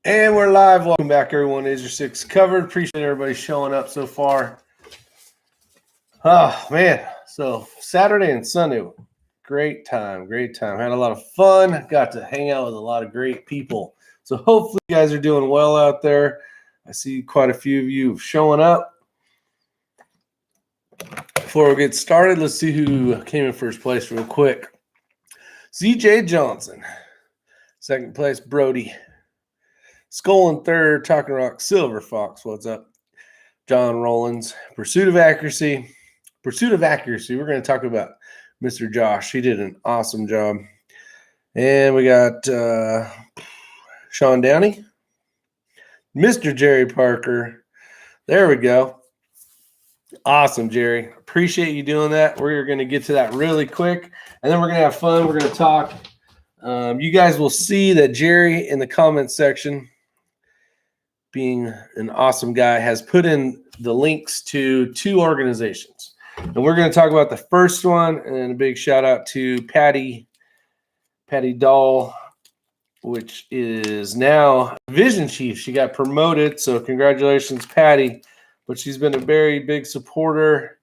And we're live. Welcome back, everyone. Isyour6covered. Appreciate everybody showing up so far. Oh, man. So Saturday and Sunday, great time. Had a lot of fun. Got to hang out with a lot of great people. So hopefully you guys are doing well out there. I see quite a few of you showing up. Before we get started, let's see who came in first place real quick. CJ Johnson. Second place, Brody. Skull in third, Talking Rock, Silver Fox, what's up? John Rollins, Pursuit of Accuracy. We're going to talk about Mr. Josh. He did an awesome job. And we got Sean Downey, Mr. Jerry Parker. There we go. Awesome, Jerry. Appreciate you doing that. We're going to get to that really quick, and then we're going to have fun. We're going to talk. You guys will see that Jerry in the comments section, being an awesome guy, has put in the links to two organizations. And we're going to talk about the first one, and a big shout out to Patty Dahl, which is now division chief. She got promoted, so congratulations, Patty. But she's been a very big supporter.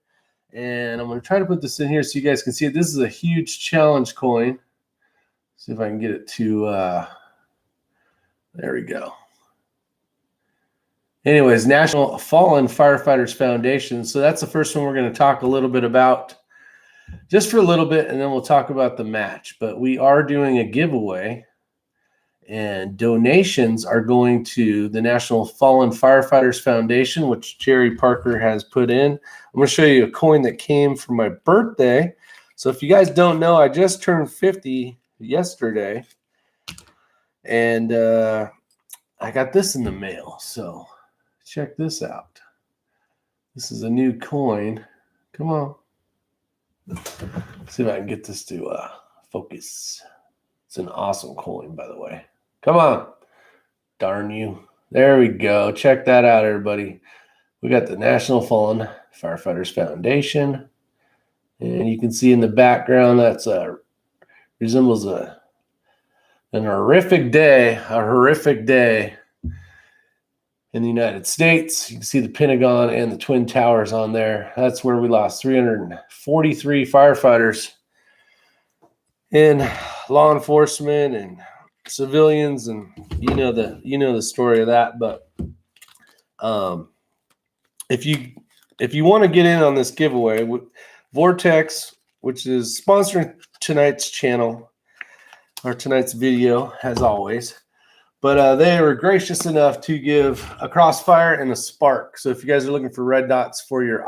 And I'm going to try to put this in here so you guys can see it. This is a huge challenge coin. See if I can get it to, there we go. Anyways, National Fallen Firefighters Foundation. So that's the first one we're going to talk a little bit about, just for a little bit, and then we'll talk about the match. But we are doing a giveaway, and donations are going to the National Fallen Firefighters Foundation, which Jerry Parker has put in. I'm going to show you a coin that came for my birthday. So if you guys don't know, I just turned 50 yesterday, and I got this in the mail. So check this out. This is a new coin. Come on. Let's see if I can get this to focus. It's an awesome coin, by the way. Come on. Darn you. There we go. Check that out, everybody. We got the National Fallen Firefighters Foundation. And you can see in the background, that's resembles an horrific day in the United States. You can see the Pentagon and the Twin Towers on there. That's where we lost 343 firefighters in law enforcement and civilians, and you know the story of that. But if you want to get in on this giveaway, Vortex, which is sponsoring tonight's channel or tonight's video, as always. But they were gracious enough to give a crossfire and a spark. So if you guys are looking for red dots for your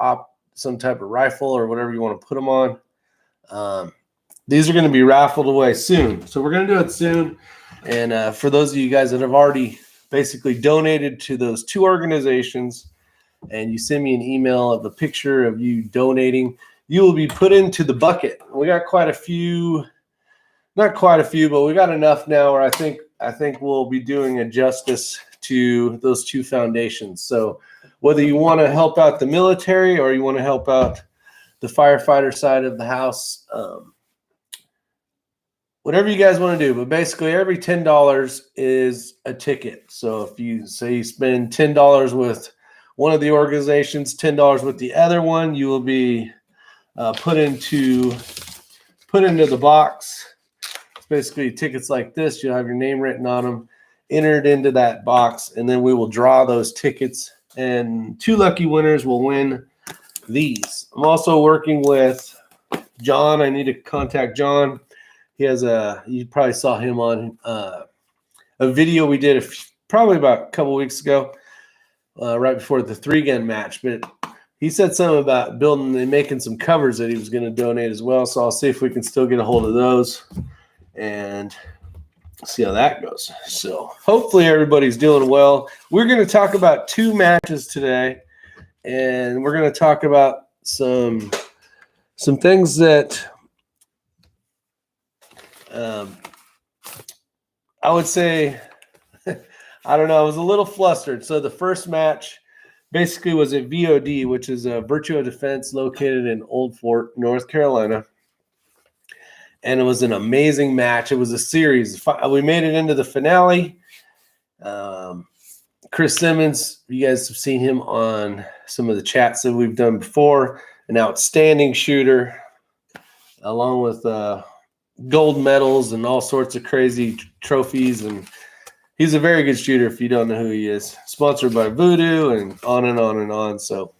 some type of rifle or whatever you want to put them on, these are going to be raffled away soon. So we're going to do it soon. And for those of you guys that have already basically donated to those two organizations, and you send me an email of a picture of you donating, you will be put into the bucket. We got quite a few, not quite a few, but we got enough now where I think we'll be doing a justice to those two foundations. So whether you want to help out the military or you want to help out the firefighter side of the house, whatever you guys want to do, but basically every $10 is a ticket. So if you say you spend $10 with one of the organizations, $10 with the other one, you will be put into the box. It's basically tickets like this. You'll have your name written on them, entered into that box, and then we will draw those tickets, and two lucky winners will win these. I'm also working with John. I need to contact John. He has you probably saw him on a video we did probably about a couple weeks ago, right before the 3-gun match. But he said something about building and making some covers that he was going to donate as well. So I'll see if we can still get a hold of those and see how that goes. So hopefully everybody's doing well. We're going to talk about two matches today, and we're going to talk about some things that I would say, I don't know, I was a little flustered. So the first match basically was at VOD, which is a Virtua Defense located in Old Fort, North Carolina. And it was an amazing match. It was a series. We made it into the finale, Chris Simmons, you guys have seen him on some of the chats that we've done before. An outstanding shooter, along with gold medals and all sorts of crazy trophies. And he's a very good shooter if you don't know who he is. Sponsored by Voodoo and on and on and on. So,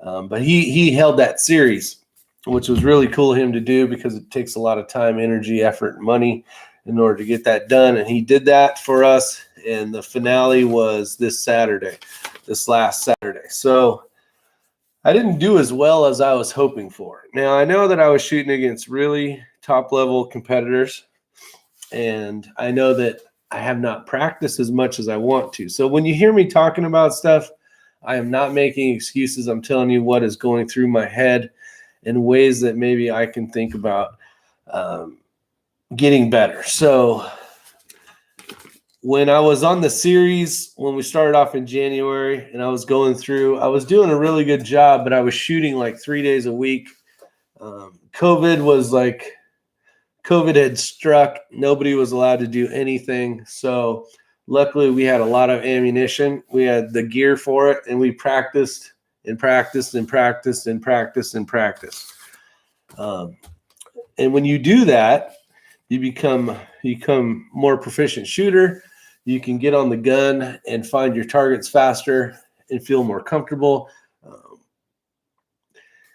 but he held that series, which was really cool of him to do because it takes a lot of time, energy, effort, and money in order to get that done. And he did that for us. And the finale was this last Saturday. So I didn't do as well as I was hoping for. Now, I know that I was shooting against really top-level competitors, and I know that I have not practiced as much as I want to. So when you hear me talking about stuff, I am not making excuses. I'm telling you what is going through my head in ways that maybe I can think about getting better. So when I was on the series, when we started off in January and I was going through, I was doing a really good job, but I was shooting like 3 days a week. COVID had struck. Nobody was allowed to do anything. So luckily we had a lot of ammunition. We had the gear for it, and we practiced and practiced and practiced and practiced and practiced. And when you do that, you become more proficient shooter. You can get on the gun and find your targets faster and feel more comfortable.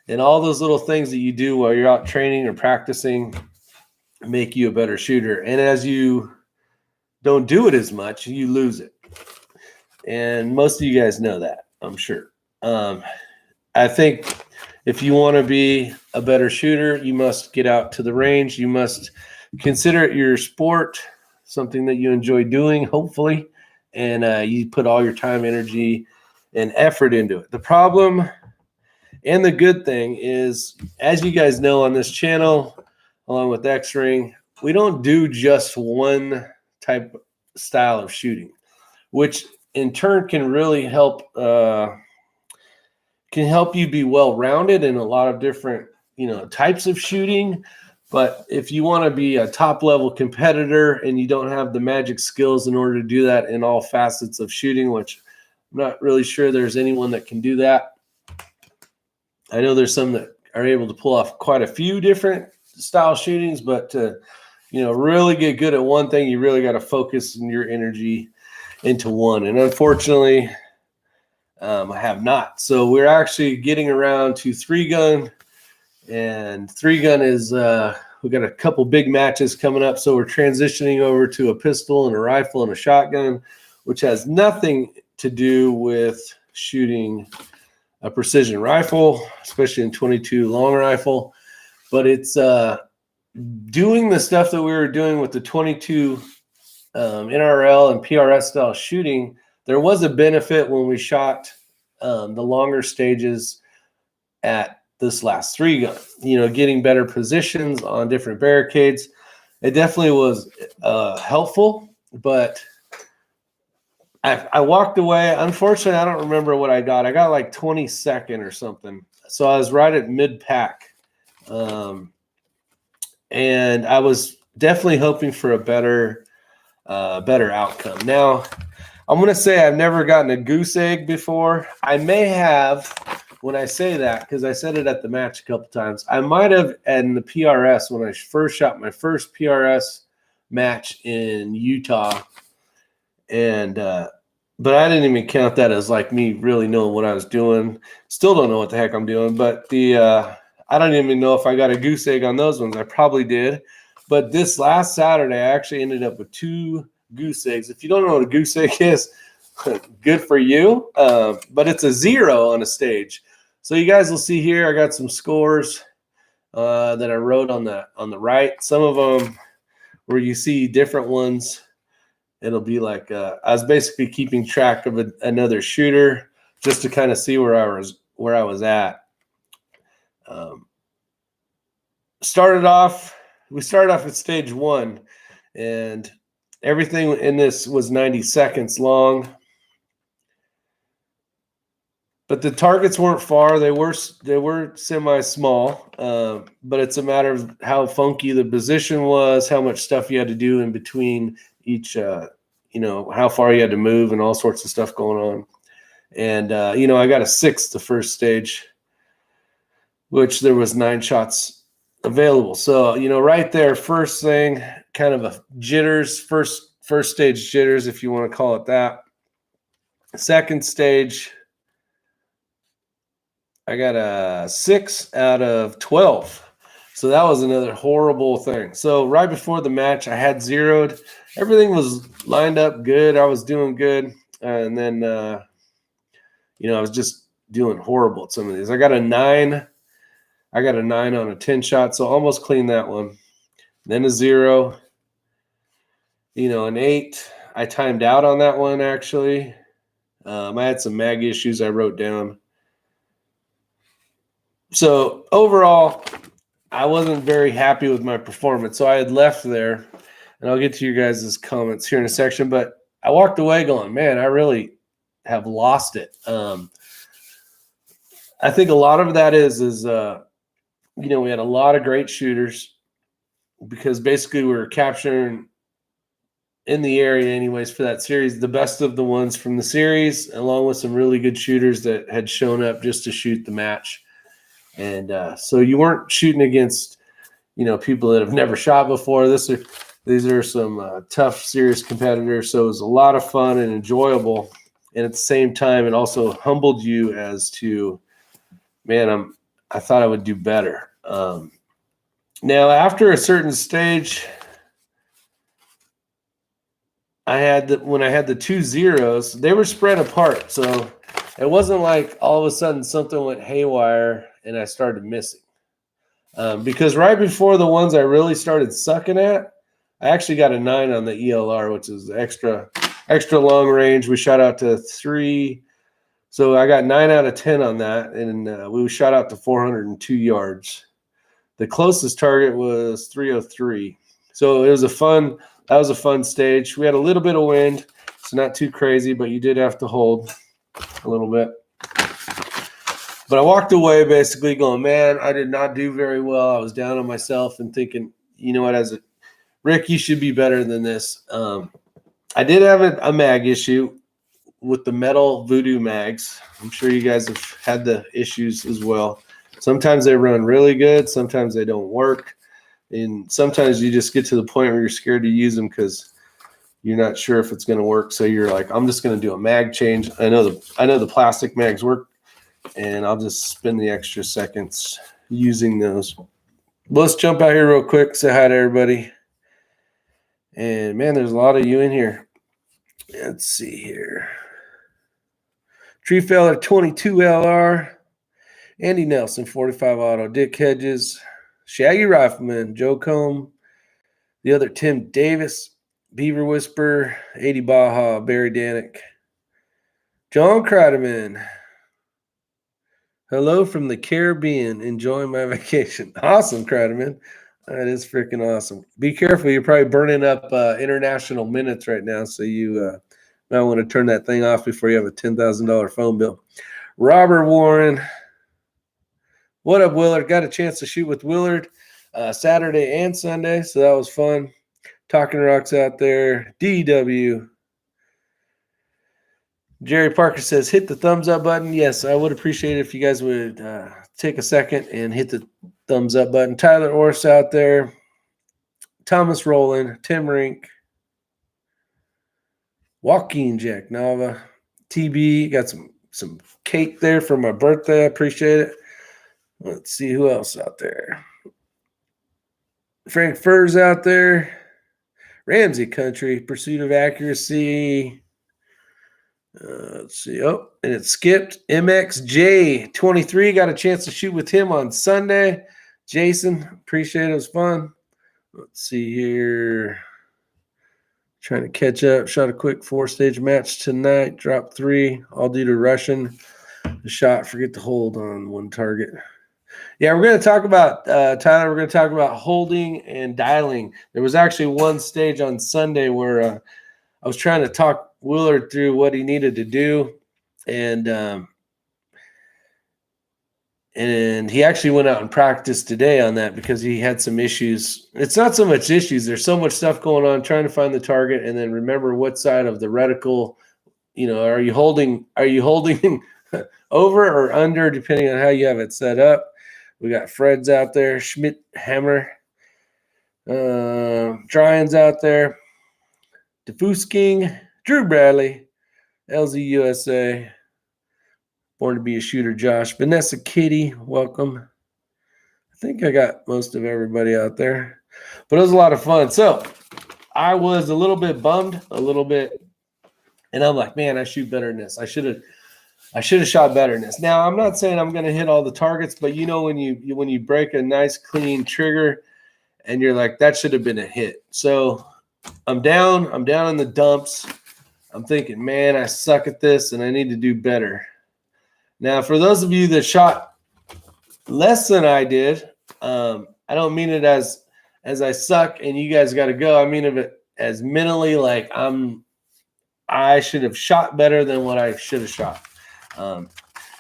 And all those little things that you do while you're out training or practicing make you a better shooter. And as you don't do it as much, you lose it. And most of you guys know that, I'm sure. I think if you want to be a better shooter, you must get out to the range. You must consider it your sport, something that you enjoy doing, hopefully, and you put all your time, energy, and effort into it. The problem and the good thing is, as you guys know on this channel, along with X-Ring, we don't do just one type style of shooting, which in turn can really help you be well-rounded in a lot of different types of shooting. But if you want to be a top-level competitor and you don't have the magic skills in order to do that in all facets of shooting, which I'm not really sure there's anyone that can do that. I know there's some that are able to pull off quite a few different style shootings, but to really get good at one thing, you really got to focus your energy into one. And unfortunately, I have not. So we're actually getting around to 3-gun. And 3-gun is, we got a couple big matches coming up. So we're transitioning over to a pistol and a rifle and a shotgun, which has nothing to do with shooting a precision rifle, especially in 22 long rifle. But it's doing the stuff that we were doing with the 22 NRL and PRS style shooting. There was a benefit when we shot the longer stages at this last 3-gun, getting better positions on different barricades. It definitely was helpful, but I walked away. Unfortunately, I don't remember what I got. I got like 22nd or something. So I was right at mid-pack. And I was definitely hoping for a better outcome. Now, I'm going to say I've never gotten a goose egg before. I may have when I say that, because I said it at the match a couple times. I might have in the PRS when I first shot my first PRS match in Utah. And but I didn't even count that as like me really knowing what I was doing. Still don't know what the heck I'm doing. But I don't even know if I got a goose egg on those ones. I probably did. But this last Saturday, I actually ended up with 2 goose eggs. If you don't know what a goose egg is, good for you. But it's a 0 on a stage. So you guys will see here, I got some scores that I wrote on the right. Some of them where you see different ones, it'll be like I was basically keeping track of another shooter just to kind of see where I was at. We started off at stage 1, and everything in this was 90 seconds long. But the targets weren't far. They were semi-small, but it's a matter of how funky the position was, how much stuff you had to do in between each how far you had to move and all sorts of stuff going on. And, I got a 6th the first stage, which there was 9 shots available. So, right there, first thing, kind of a jitters, first stage jitters, if you want to call it that. Second stage, I got a 6 out of 12. So that was another horrible thing. So right before the match, I had zeroed. Everything was lined up good. I was doing good. And then, I was just doing horrible at some of these. I got a 9. I got a 9 on a 10 shot, so almost cleaned that one. Then a 0, an 8. I timed out on that one, actually. I had some mag issues I wrote down. So overall, I wasn't very happy with my performance. So I had left there, and I'll get to your guys' comments here in a section. But I walked away going, man, I really have lost it. I think a lot of that is we had a lot of great shooters because basically we were capturing in the area anyways for that series, the best of the ones from the series, along with some really good shooters that had shown up just to shoot the match. And so you weren't shooting against, people that have never shot before. These are some tough, serious competitors. So it was a lot of fun and enjoyable. And at the same time, it also humbled you as to, man, I thought I would do better. Now, after a certain stage, when I had the 2 zeros, they were spread apart. So it wasn't like all of a sudden something went haywire and I started missing. Because right before the ones I really started sucking at, I actually got a 9 on the ELR, which is extra long range. We shot out to 3. So I got 9 out of 10 on that, and we shot out to 402 yards. The closest target was 303. So that was a fun stage. We had a little bit of wind, so not too crazy, but you did have to hold a little bit. But I walked away basically going, man, I did not do very well. I was down on myself and thinking, you know what, Rick, you should be better than this. I did have a mag issue with the metal voodoo mags. I'm sure you guys have had the issues as well. Sometimes they run really good. Sometimes they don't work. And sometimes you just get to the point where you're scared to use them because you're not sure if it's going to work. So you're like, I'm just going to do a mag change. I know the plastic mags work, and I'll just spend the extra seconds using those. Let's jump out here real quick, say hi to everybody. And man, there's a lot of you in here. Let's see here. Tree Feller 22 LR, Andy Nelson 45 Auto, Dick Hedges, Shaggy Rifleman, Joe Combe, the other Tim Davis, Beaver Whisper, 80 Baja, Barry Danick, John Kreideman. Hello from the Caribbean, enjoying my vacation. Awesome, Kreideman. That is freaking awesome. Be careful. You're probably burning up international minutes right now, so you might want to turn that thing off before you have a $10,000 phone bill. Robert Warren. What up, Willard? Got a chance to shoot with Willard Saturday and Sunday, so that was fun. Talking Rocks out there. DW. Jerry Parker says, hit the thumbs up button. Yes, I would appreciate it if you guys would take a second and hit the thumbs up button. Tyler Orse out there. Thomas Rowland. Tim Rink. Joaquin Jack Nava. TB. Got some cake there for my birthday. I appreciate it. Let's see who else out there. Frank Furs out there. Ramsey Country. Pursuit of Accuracy. Let's see. Oh, and it skipped. MXJ23. Got a chance to shoot with him on Sunday. Jason, appreciate it. It was fun. Let's see here. Trying to catch up. Shot a quick 4-stage match tonight. Dropped 3. All due to Russian. The shot. Forget to hold on one target. Yeah, we're going to talk about, Tyler, we're going to talk about holding and dialing. There was actually one stage on Sunday where I was trying to talk Willard through what he needed to do, and And he actually went out and practiced today on that because he had some issues. It's not so much issues. There's so much stuff going on, trying to find the target and then remember what side of the reticle, are you holding over or under, depending on how you have it set up. We got Fred's out there, Schmidt Hammer, Dryan's out there, Diffuse King, Drew Bradley, LZ USA, Born to be a Shooter Josh, Vanessa Kitty, welcome. I think I got most of everybody out there, but it was a lot of fun. So I was a little bit bummed, and I'm like, man, I shoot better than this. I should have shot better than this. Now I'm not saying I'm going to hit all the targets, but when you break a nice clean trigger, and you're like, that should have been a hit. So I'm down in the dumps. I'm thinking, man, I suck at this, and I need to do better. Now, for those of you that shot less than I did, I don't mean it as I suck and you guys got to go. I mean it as mentally like I should have shot better than what I should have shot. And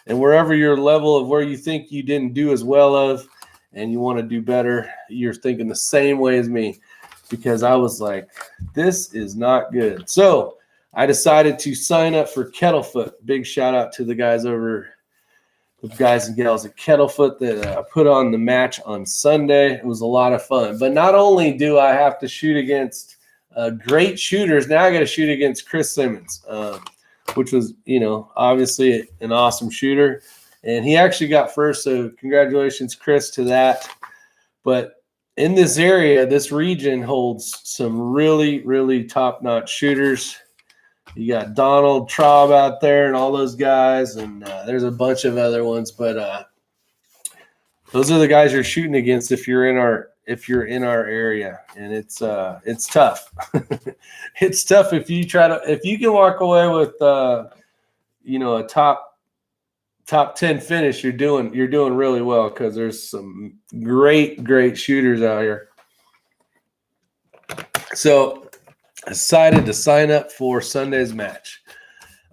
wherever your level of where you think you didn't do as well of and you want to do better, you're thinking the same way as me, because I was like, this is not good. So I decided to sign up for Kettle Foot. Big shout out to the guys and gals at Kettle Foot that put on the match on Sunday. It was a lot of fun. But not only do I have to shoot against great shooters, now I got to shoot against Chris Simmons, which was, obviously an awesome shooter. And he actually got first, so congratulations, Chris, to that. But in this area, this region holds some really, really top-notch shooters. You got Donald Traub out there and all those guys, and there's a bunch of other ones, but those are the guys you're shooting against if you're in our area, and it's tough. It's tough if you can walk away with a top 10 finish, you're doing really well, because there's some great shooters out here. So I decided to sign up for Sunday's match.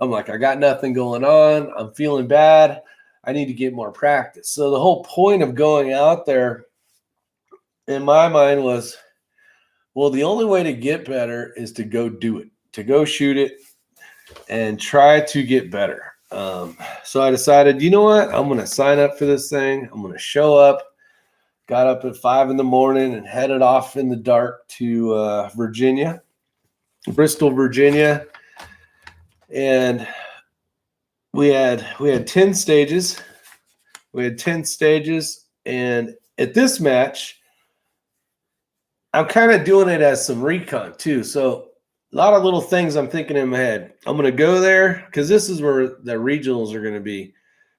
I'm like, I got nothing going on. I'm feeling bad. I need to get more practice. So the whole point of going out there in my mind was, well, the only way to get better is to go do it, to go shoot it and try to get better. So I decided, you know what? I'm going to sign up for this thing. I'm going to show up. Got up at 5 a.m. and headed off in the dark to Bristol, Virginia. And we had 10 stages. And at this match, I'm kind of doing it as some recon too. So a lot of little things I'm thinking in my head. I'm going to go there because this is where the regionals are going to be.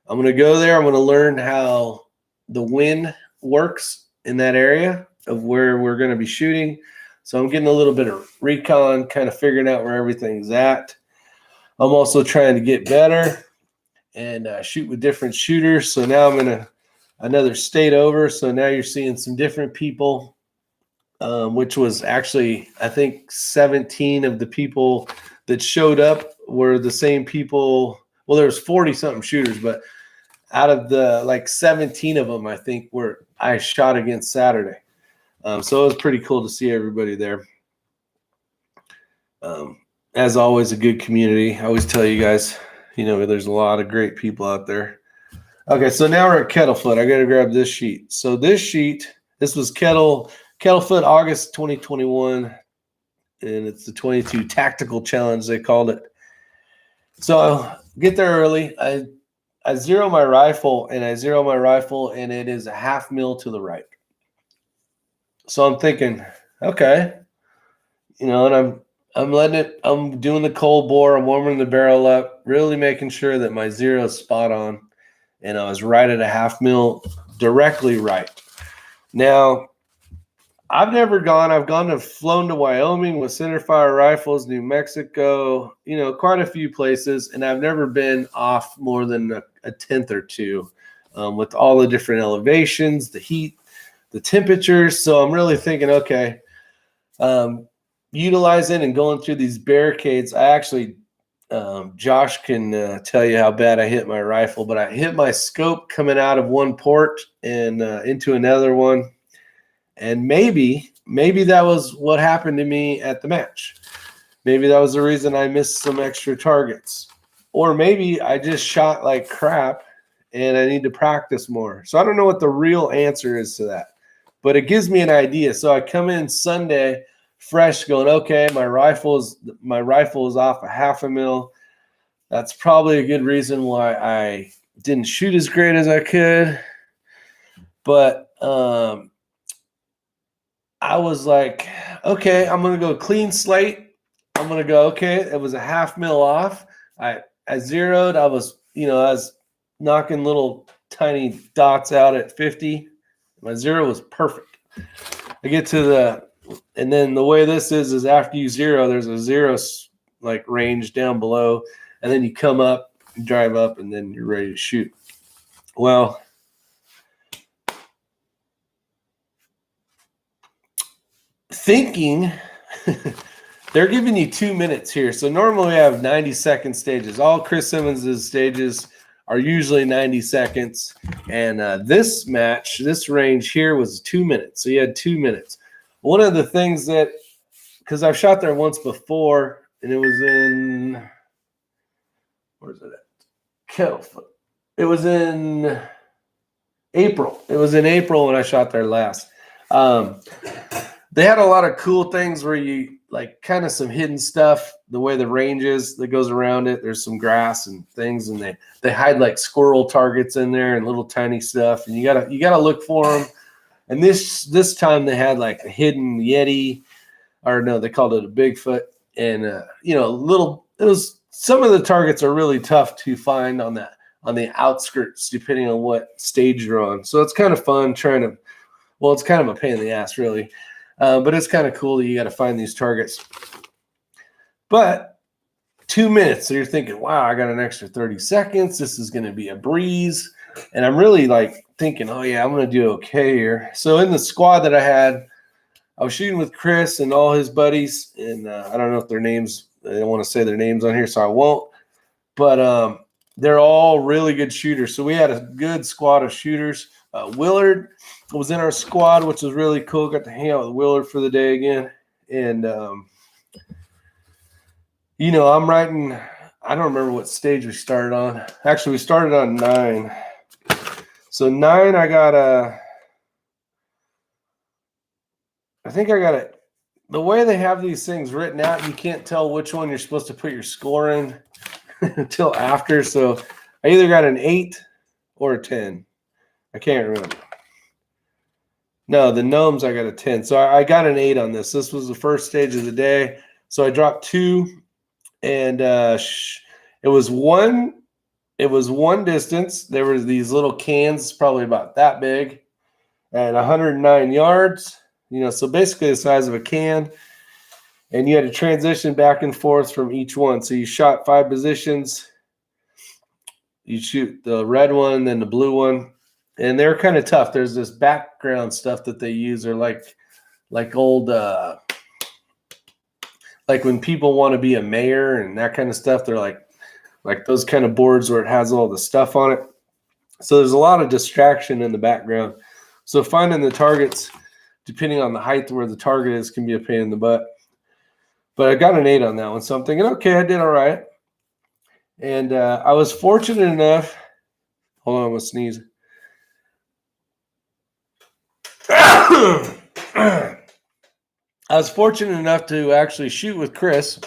I'm going to go there. I'm going to learn how the wind works in that area of where we're going to be shooting. So I'm getting a little bit of recon, kind of figuring out where everything's at. I'm also trying to get better and shoot with different shooters. So now I'm in another state over. So now you're seeing some different people. Which was actually, I think, 17 of the people that showed up were the same people. Well, there was 40-something shooters, but out of the 17 of them, I think, were I shot against Saturday. So it was pretty cool to see everybody there. As always, a good community. I always tell you guys, there's a lot of great people out there. Okay, so now we're at Kettle Foot. I got to grab this sheet. So this was Kettle Foot, August 2021, and it's the 22 Tactical Challenge, they called it. So I'll get there early. I zero my rifle, and it is a 0.5 mil to the right. So I'm thinking, okay, and I'm doing the cold bore. I'm warming the barrel up, really making sure that my zero is spot on, and I was right at a 0.5 mil, directly right. Now, I've flown to Wyoming with centerfire rifles, New Mexico, quite a few places, and I've never been off more than a tenth or two with all the different elevations, the heat, the temperatures. So I'm really thinking, okay, utilizing and going through these barricades. I actually Josh can tell you how bad I hit my rifle, but I hit my scope coming out of one port and into another one. And maybe that was what happened to me at the match. Maybe that was the reason I missed some extra targets. Or maybe I just shot like crap and I need to practice more. So I don't know what the real answer is to that, but it gives me an idea. So I come in Sunday fresh going, okay, my rifle is off a 0.5 mil. That's probably a good reason why I didn't shoot as great as I could. But I was like, okay, I'm going to go clean slate. I'm going to go, okay, it was a 0.5 mil off. I zeroed. I was knocking little tiny dots out at 50. My zero was perfect. I get to and then the way this is after you zero, there's a zero like range down below, and then you come up, drive up, and then you're ready to shoot. Well, thinking they're giving you 2 minutes here. So normally we have 90-second stages. All Chris Simmons' stages are usually 90 seconds. And this range here was 2 minutes. So you had 2 minutes. One of the things that, because I've shot there once before, and it was in, where's it at? Kettle Foot. It was in April. It was in April when I shot there last. They had a lot of cool things where you like kind of some hidden stuff, the way the range is that goes around it. There's some grass and things, and they hide like squirrel targets in there and little tiny stuff, and you gotta look for them. And this time they had like a hidden Yeti, or no, they called it a Bigfoot, and it was, some of the targets are really tough to find on the outskirts depending on what stage you're on. So it's kind of fun it's kind of a pain in the ass really. But it's kind of cool that you got to find these targets. But 2 minutes, so you're thinking, wow, I got an extra 30 seconds. This is going to be a breeze. And I'm really like thinking, oh, yeah, I'm going to do okay here. So in the squad that I was shooting with Chris and all his buddies. And I don't know if their names, they don't want to say their names on here, so I won't. But they're all really good shooters. So we had a good squad of shooters. Willard was in our squad, which was really cool. Got to hang out with Willard for the day again. And, I'm writing, I don't remember what stage we started on. Actually, we started on 9. So 9, I think I got it. The way they have these things written out, you can't tell which one you're supposed to put your score in until after. So I either got an 8 or a 10. I can't remember. No, the gnomes, I got a 10. So I got an 8 on this. This was the first stage of the day. So I dropped 2, and it was one distance. There were these little cans, probably about that big, at 109 yards. So basically the size of a can. And you had to transition back and forth from each one. So you shot 5 positions. You shoot the red one, then the blue one. And they're kind of tough. There's this background stuff that they use, or like old, like when people want to be a mayor and that kind of stuff. They're like those kind of boards where it has all the stuff on it. So there's a lot of distraction in the background. So finding the targets, depending on the height where the target is, can be a pain in the butt. But I got an 8 on that one. So I'm thinking, okay, I did all right. And I was fortunate enough. Hold on, I'm going to sneeze. I was fortunate enough to actually shoot with Chris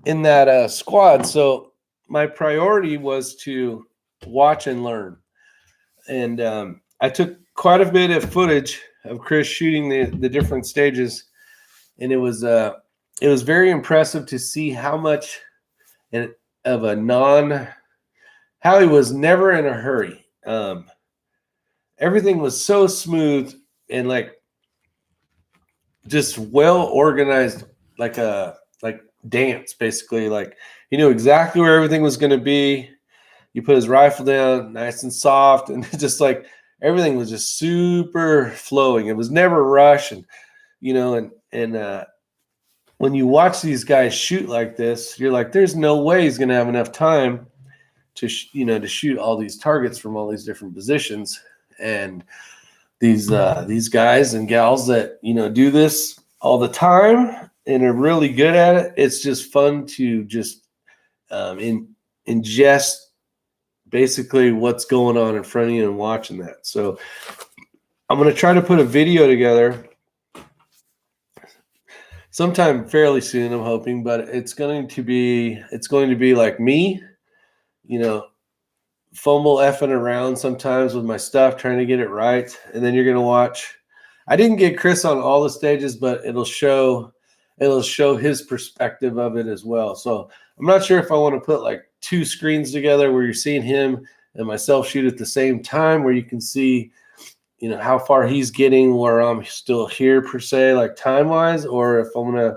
in that squad. So my priority was to watch and learn. And I took quite a bit of footage of Chris shooting the different stages. And it was very impressive to see how much how he was never in a hurry. Everything was so smooth and like just well organized, like dance, basically. Like he knew exactly where everything was going to be. You put his rifle down nice and soft, and just like everything was just super flowing. It was never rushed, and when you watch these guys shoot like this, you're like, there's no way he's going to have enough time to to shoot all these targets from all these different positions. And these guys and gals that do this all the time and are really good at it, it's just fun to just ingest basically what's going on in front of you and watching that. So I'm going to try to put a video together sometime fairly soon, I'm hoping, but it's going to be like me, fumble effing around sometimes with my stuff, trying to get it right. And then you're going to watch. I didn't get Chris on all the stages, but it'll show his perspective of it as well. So I'm not sure if I want to put like two screens together where you're seeing him and myself shoot at the same time, where you can see, how far he's getting, where I'm still here per se, like time wise, or if I'm going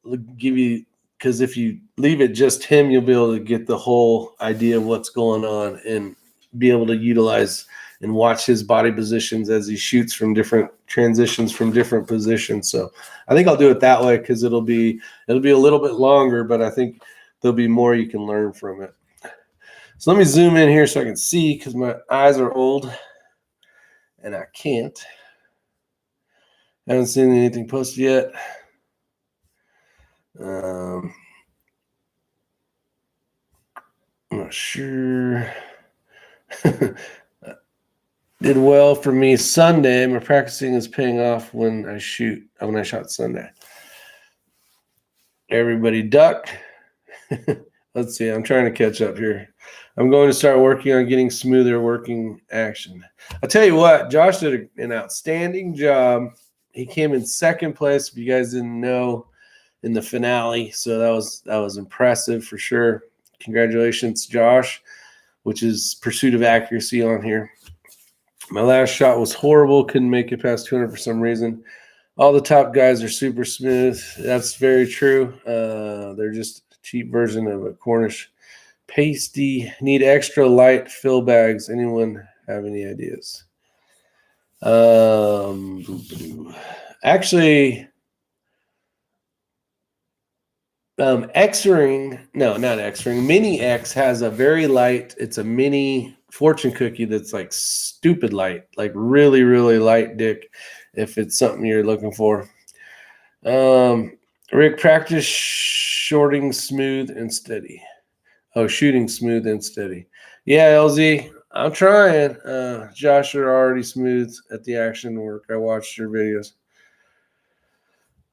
to give you, because if you leave it just him, you'll be able to get the whole idea of what's going on and be able to utilize and watch his body positions as he shoots from different transitions from different positions. So I think I'll do it that way because it'll be a little bit longer, but I think there'll be more you can learn from it. So let me zoom in here so I can see, because my eyes are old and I can't. I haven't seen anything posted yet. I'm not sure. Did well for me Sunday. My practicing is paying off when I shot Sunday. Everybody duck. Let's see. I'm trying to catch up here. I'm going to start working on getting smoother working action. I'll tell you what, Josh did an outstanding job. He came in second place, if you guys didn't know, in the finale. So that was impressive for sure. Congratulations, Josh, which is pursuit of accuracy on here. My last shot was horrible. Couldn't make it past 200 for some reason. All the top guys are super smooth. That's very true. They're just a cheap version of a Cornish pasty. Need extra light fill bags. Anyone have any ideas? Actually, X-Ring, no, not X-Ring. Mini X has a very light, it's a mini fortune cookie that's like stupid light, like really, really light, Dick, if it's something you're looking for. Rick, practice shooting smooth and steady. Oh, shooting smooth and steady. Yeah, LZ, I'm trying. Josh, you're already smooth at the action work. I watched your videos.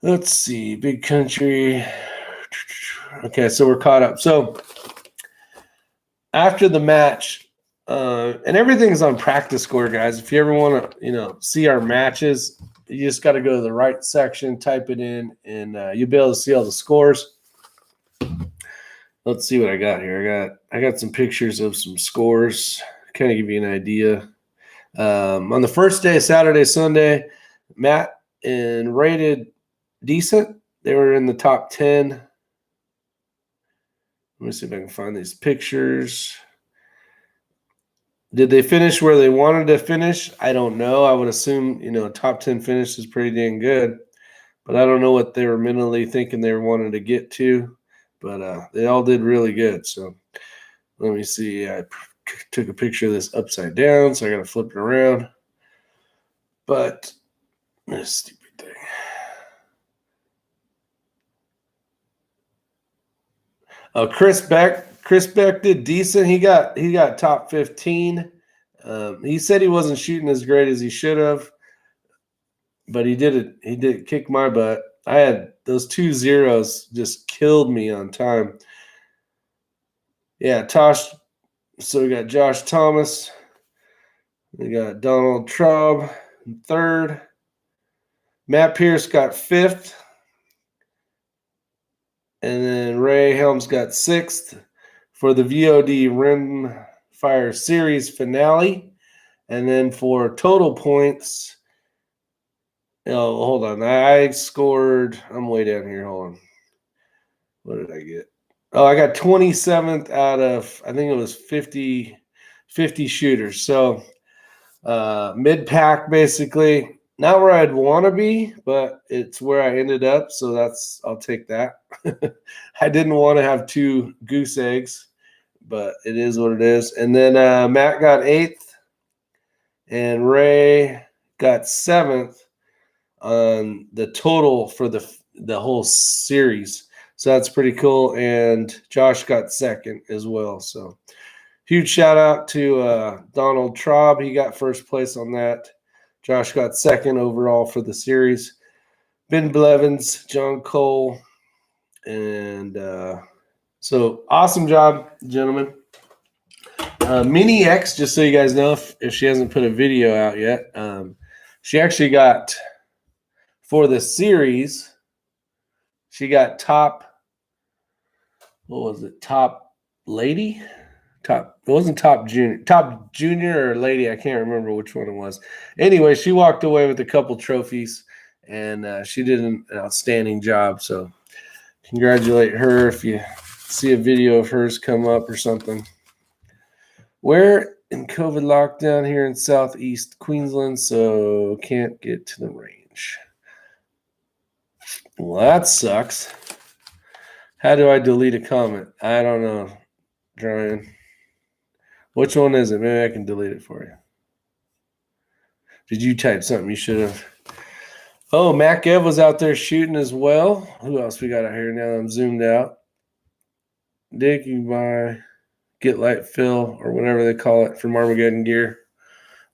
Let's see, Big Country. Okay, so we're caught up. So after the match, and everything's on practice score, guys. If you ever want to, see our matches, you just got to go to the right section, type it in, and you'll be able to see all the scores. Let's see what I got here. I got some pictures of some scores, kind of give you an idea. On the first day, Saturday, Sunday, Matt and rated decent. They were in the top 10. Let me see if I can find these pictures. Did they finish where they wanted to finish? I don't know. I would assume, a top 10 finish is pretty dang good. But I don't know what they were mentally thinking they wanted to get to. But they all did really good. So let me see. I took a picture of this upside down, so I got to flip it around. But this stupid thing. Oh, Chris Beck did decent. He got top 15. He said he wasn't shooting as great as he should have, but he did it. He did kick my butt. I had those 2 zeros just killed me on time. Yeah, Tosh. So we got Josh Thomas. We got Donald Traub in third. Matt Pierce got 5th. And then Ray Helms got 6th for the VOD Rimfire Series finale. And then for total points, hold on. I scored, I'm way down here. Hold on. What did I get? Oh, I got 27th out of, I think it was 50 shooters. So mid-pack, basically. not where I'd want to be, but it's where I ended up. So I'll take that. I didn't want to have 2 goose eggs, but it is what it is. And then Matt got 8th and Ray got 7th on the total for the whole series. So that's pretty cool. And Josh got 2nd as well. So huge shout out to Donald Traub. He got 1st place on that. Josh got 2nd overall for the series. Ben Blevins, John Cole, and so awesome job, gentlemen. Mini X, just so you guys know, if she hasn't put a video out yet, she actually got, for the series, she got top lady? It wasn't top junior or lady. I can't remember which one it was. Anyway, she walked away with a couple trophies, and she did an outstanding job. So congratulate her if you see a video of hers come up or something. We're in COVID lockdown here in Southeast Queensland, so can't get to the range. Well, that sucks. How do I delete a comment? I don't know, Brian. Which one is it? Maybe I can delete it for you. Did you type something you should have? Oh, Mac Ev was out there shooting as well. Who else we got out here now that I'm zoomed out? Dick, you buy Get Light Fill or whatever they call it from Armageddon Gear.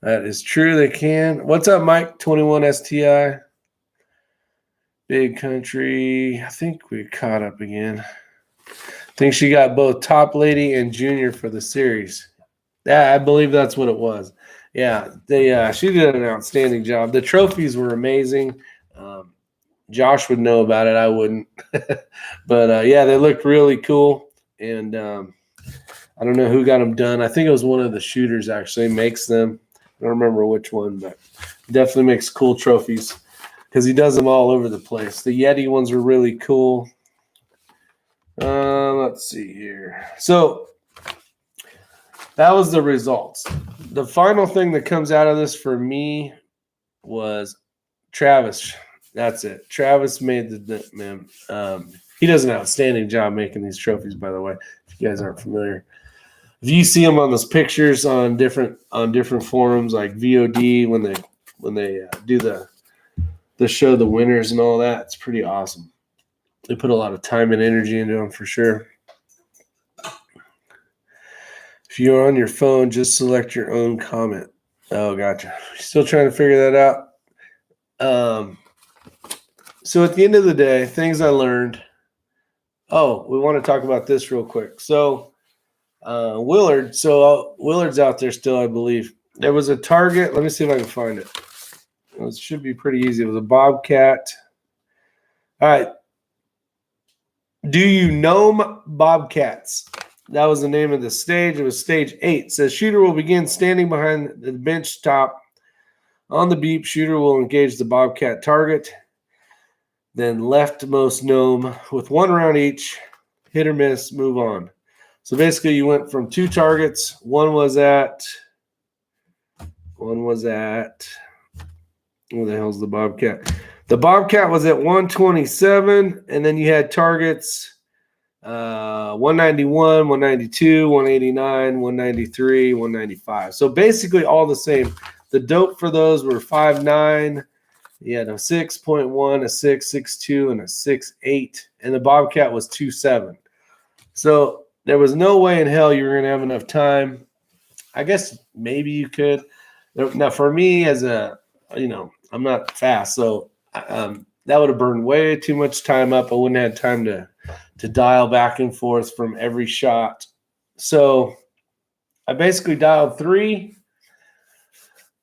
That is true. They can. What's up, Mike? 21 STI. Big Country. I think we caught up again. I think she got both top lady and junior for the series. Yeah, I believe that's what it was. Yeah, she did an outstanding job. The trophies were amazing. Josh would know about it. I wouldn't. But, yeah, they looked really cool. And I don't know who got them done. I think it was one of the shooters actually makes them. I don't remember which one, but definitely makes cool trophies because he does them all over the place. The Yeti ones are really cool. Let's see here. So that was the results. The final thing that comes out of this for me was Travis. That's it. Travis made man. He does an outstanding job making these trophies, by the way, if you guys aren't familiar. If you see them on those pictures on different forums like VOD when they do the show the winners and all that, it's pretty awesome. They put a lot of time and energy into them for sure. If you're on your phone, just select your own comment. Oh, gotcha. Still trying to figure that out. So at the end of the day, things I learned. Oh, we want to talk about this real quick. So Willard. So Willard's out there still, I believe. There was a target. Let me see if I can find it. It should be pretty easy. It was a Bobcat. All right. Do you know Bobcats? That was the name of the stage. It was stage 8. It says shooter will begin standing behind the bench top. On the beep, shooter will engage the Bobcat target. Then leftmost gnome with 1 round each. Hit or miss, move on. So basically you went from 2 targets. One was at where the hell's the Bobcat? The Bobcat was at 127, and then you had targets 191, 192, 189, 193, 195. So basically all the same. The dope for those were 5.9. You had a 6.1, a 6.62, and a 6.8. And the Bobcat was 2.7. So there was no way in hell you were going to have enough time. I guess maybe you could. Now, for me, I'm not fast. So that would have burned way too much time up. I wouldn't have had time to dial back and forth from every shot. So I basically dialed 3.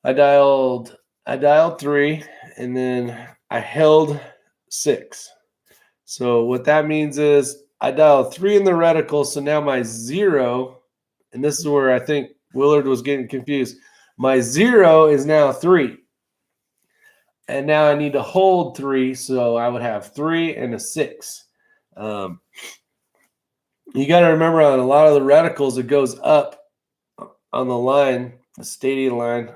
I dialed 3, and then I held 6. So what that means is I dialed 3 in the reticle. So now my 0, and this is where I think Willard was getting confused. My 0 is now 3. And now I need to hold 3. So I would have 3 and a 6. You got to remember on a lot of the reticles, it goes up on the line, the stadium line.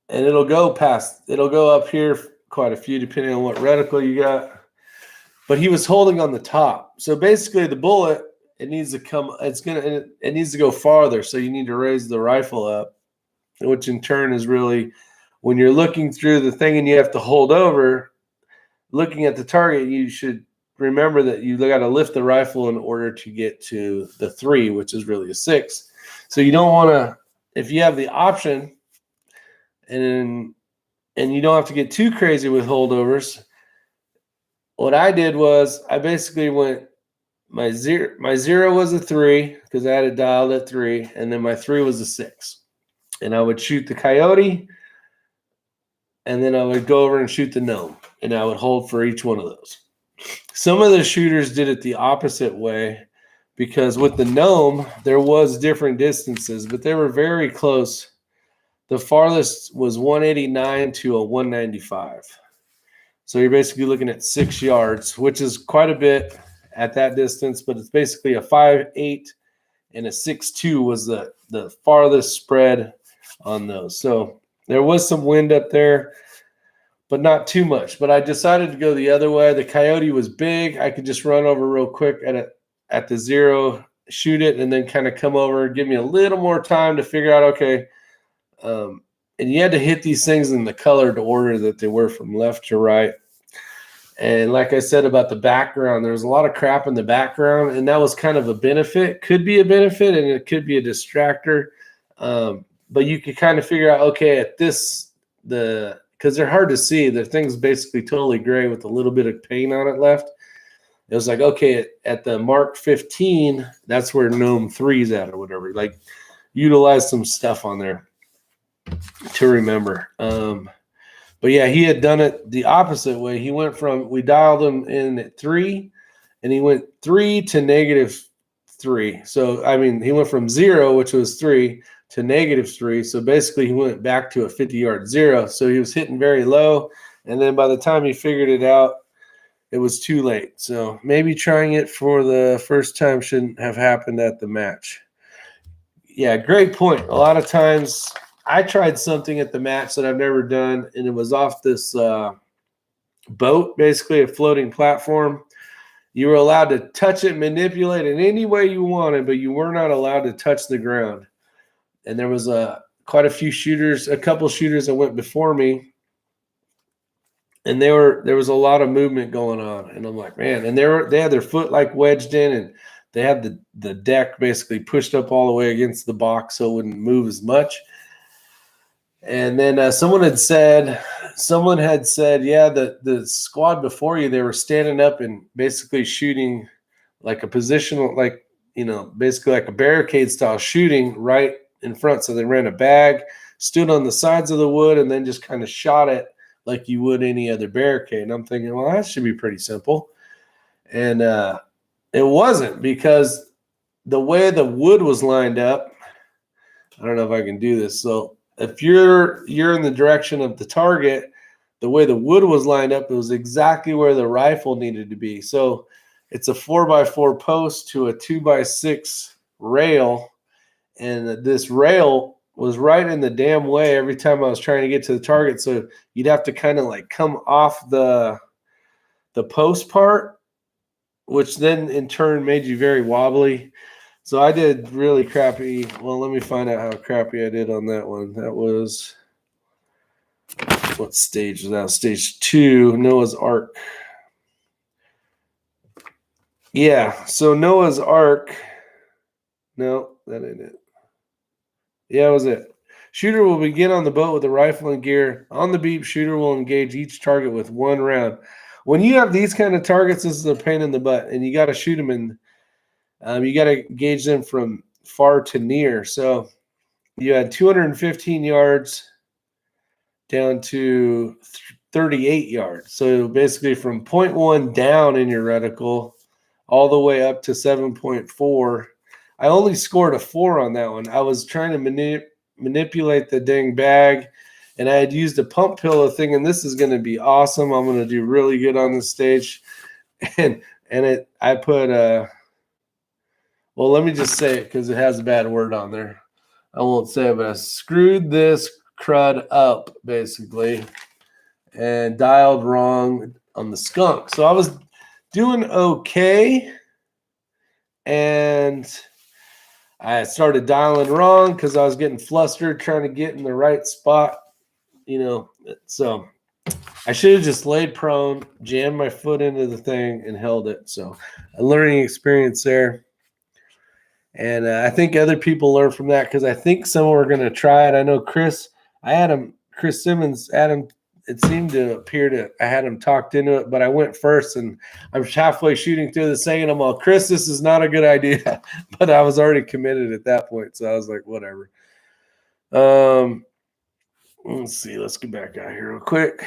and it'll go up here quite a few depending on what reticle you got. But he was holding on the top. So basically the bullet, it needs to go farther. So you need to raise the rifle up, which in turn is really, when you're looking through the thing and you have to hold over, looking at the target, you should remember that you got to lift the rifle in order to get to the 3, which is really a 6. So you don't want to, if you have the option, and you don't have to get too crazy with holdovers. What I did was I basically went, my zero was a 3 because I had it dialed at 3, and then my 3 was a 6. And I would shoot the coyote, and then I would go over and shoot the gnome, and I would hold for each one of those. Some of the shooters did it the opposite way, because with the gnome, there was different distances, but they were very close. The farthest was 189 to a 195. So you're basically looking at 6 yards, which is quite a bit at that distance, but it's basically a 5.8 and a 6.2 was the farthest spread on those. So there was some wind up there, but not too much. But I decided to go the other way. The coyote was big. I could just run over real quick at the 0, shoot it, and then kind of come over, give me a little more time to figure out, okay. And you had to hit these things in the colored order that they were from left to right. And like I said about the background, there was a lot of crap in the background, and that was kind of a benefit. Could be a benefit, and it could be a distractor. But you could kind of figure out, okay, at this, because they're hard to see. The thing's basically totally gray with a little bit of paint on it left. It was like, okay, at the mark 15, that's where Gnome 3's at or whatever. Like, utilize some stuff on there to remember. But yeah, he had done it the opposite way. He went from, we dialed him in at 3, and he went 3 to -3. So, I mean, he went from 0, which was 3, to -3. So basically he went back to a 50-yard 0. So he was hitting very low. And then by the time he figured it out, it was too late. So maybe trying it for the first time shouldn't have happened at the match. Yeah, great point. A lot of times I tried something at the match that I've never done, and it was off this boat, basically a floating platform. You were allowed to touch it, manipulate it any way you wanted, but you were not allowed to touch the ground. And there was quite a few shooters, a couple shooters that went before me, and there was a lot of movement going on. And I'm like, man, and they had their foot like wedged in, and they had the deck basically pushed up all the way against the box so it wouldn't move as much. And then someone had said, yeah, the squad before you, they were standing up and basically shooting like a positional, like, basically like a barricade style shooting right in front. So they ran a bag, stood on the sides of the wood, and then just kind of shot it like you would any other barricade. And I'm thinking, well, that should be pretty simple. And it wasn't, because the way the wood was lined up, I don't know if I can do this. So if you're in the direction of the target, the way the wood was lined up, it was exactly where the rifle needed to be. So it's a 4x4 post to a 2x6 rail, and this rail was right in the damn way every time I was trying to get to the target. So you'd have to kind of like come off the post part, which then in turn made you very wobbly. So I did really crappy. Well, let me find out how crappy I did on that one. That was, what stage was that? Stage 2, Noah's Ark. Yeah, so Noah's Ark. No, that ain't it. Yeah, that was it. Shooter will begin on the boat with a rifle and gear. On the beep, shooter will engage each target with 1 round. When you have these kind of targets, this is a pain in the butt, and you got to shoot them in. You got to gauge them from far to near. So you had 215 yards down to 38 yards. So basically from 0.1 down in your reticle all the way up to 7.4. I only scored a 4 on that one. I was trying to manipulate the dang bag, and I had used a pump pillow thing, and this is going to be awesome. I'm going to do really good on this stage. And I put well, let me just say it because it has a bad word on there. I won't say it, but I screwed this crud up basically and dialed wrong on the skunk. So I was doing okay, and I started dialing wrong because I was getting flustered trying to get in the right spot, you know. So I should have just laid prone, jammed my foot into the thing, and held it. So a learning experience there. And I think other people learn from that, because I think some are going to try it. I know Chris Simmons, Adam, it seemed to appear to, I had him talked into it, but I went first, and I was halfway shooting through the thing, and I'm all, Chris, this is not a good idea. But I was already committed at that point, so I was like, whatever. Let's see. Let's get back out here real quick.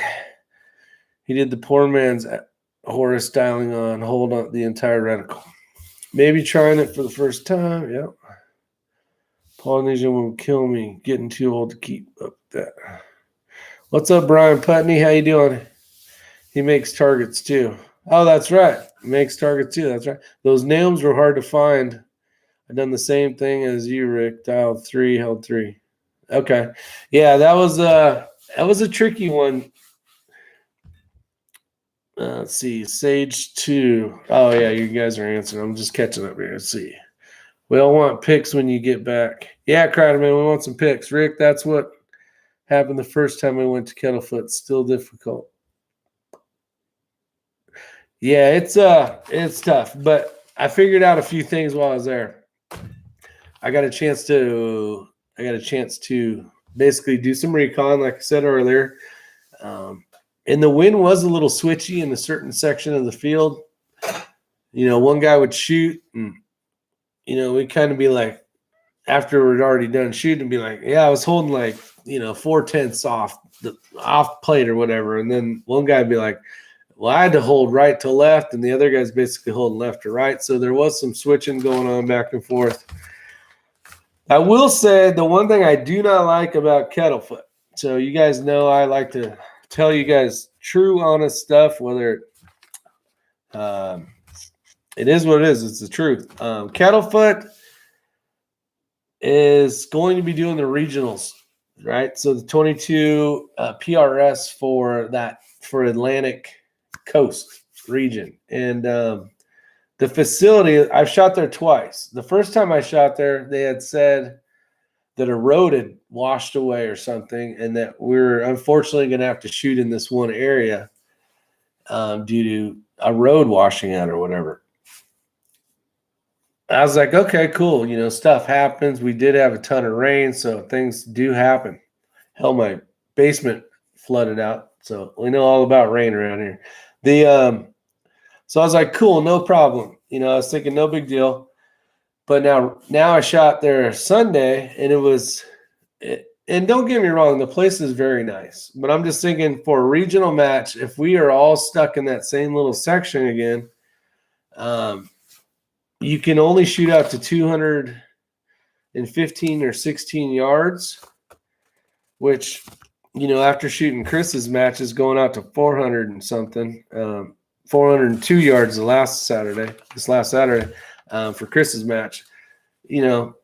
He did the poor man's Horace dialing on, hold on the entire reticle. Maybe trying it for the first time. Yep. Polynesian will kill me. Getting too old to keep up with that. What's up, Brian Putney? How you doing? He makes targets too. Oh, that's right. He makes targets too. That's right. Those names were hard to find. I've done the same thing as you, Rick. Dialed 3, held 3. Okay. Yeah, that was a tricky one. Let's see. Sage 2. Oh, yeah, you guys are answering. I'm just catching up here. Let's see. We all want picks when you get back. Yeah, Criderman, we want some picks. Rick, that's what happened the first time we went to Kettle Foot. Still difficult. Yeah, it's tough, but I figured out a few things while I was there. I got a chance to basically do some recon, like I said earlier. And the wind was a little switchy in a certain section of the field. You know, one guy would shoot, and, you know, we'd kind of be like, after we'd already done shooting, be like, yeah, I was holding like, 4/10 off plate or whatever. And then one guy would be like, well, I had to hold right to left, and the other guy's basically holding left to right. So there was some switching going on back and forth. I will say the one thing I do not like about Kettle Foot. So you guys know I like to tell you guys true, honest stuff, whether it is what it is. It's the truth. Kettle Foot is going to be doing the regionals, right? So the 22 PRS for Atlantic Coast region. And the facility, I've shot there twice. The first time I shot there, they had said that a road had washed away or something, and that we're unfortunately going to have to shoot in this one area due to a road washing out or whatever. I was like, okay, cool. Stuff happens. We did have a ton of rain, so things do happen. Hell, my basement flooded out, so we know all about rain around here. So I was like, cool, no problem. I was thinking no big deal. But now I shot there Sunday, and and don't get me wrong, the place is very nice. But I'm just thinking, for a regional match, if we are all stuck in that same little section again, you can only shoot out to 215 or 16 yards, which, after shooting Chris's match is going out to 400 and something, 402 yards this last Saturday, for Chris's match. The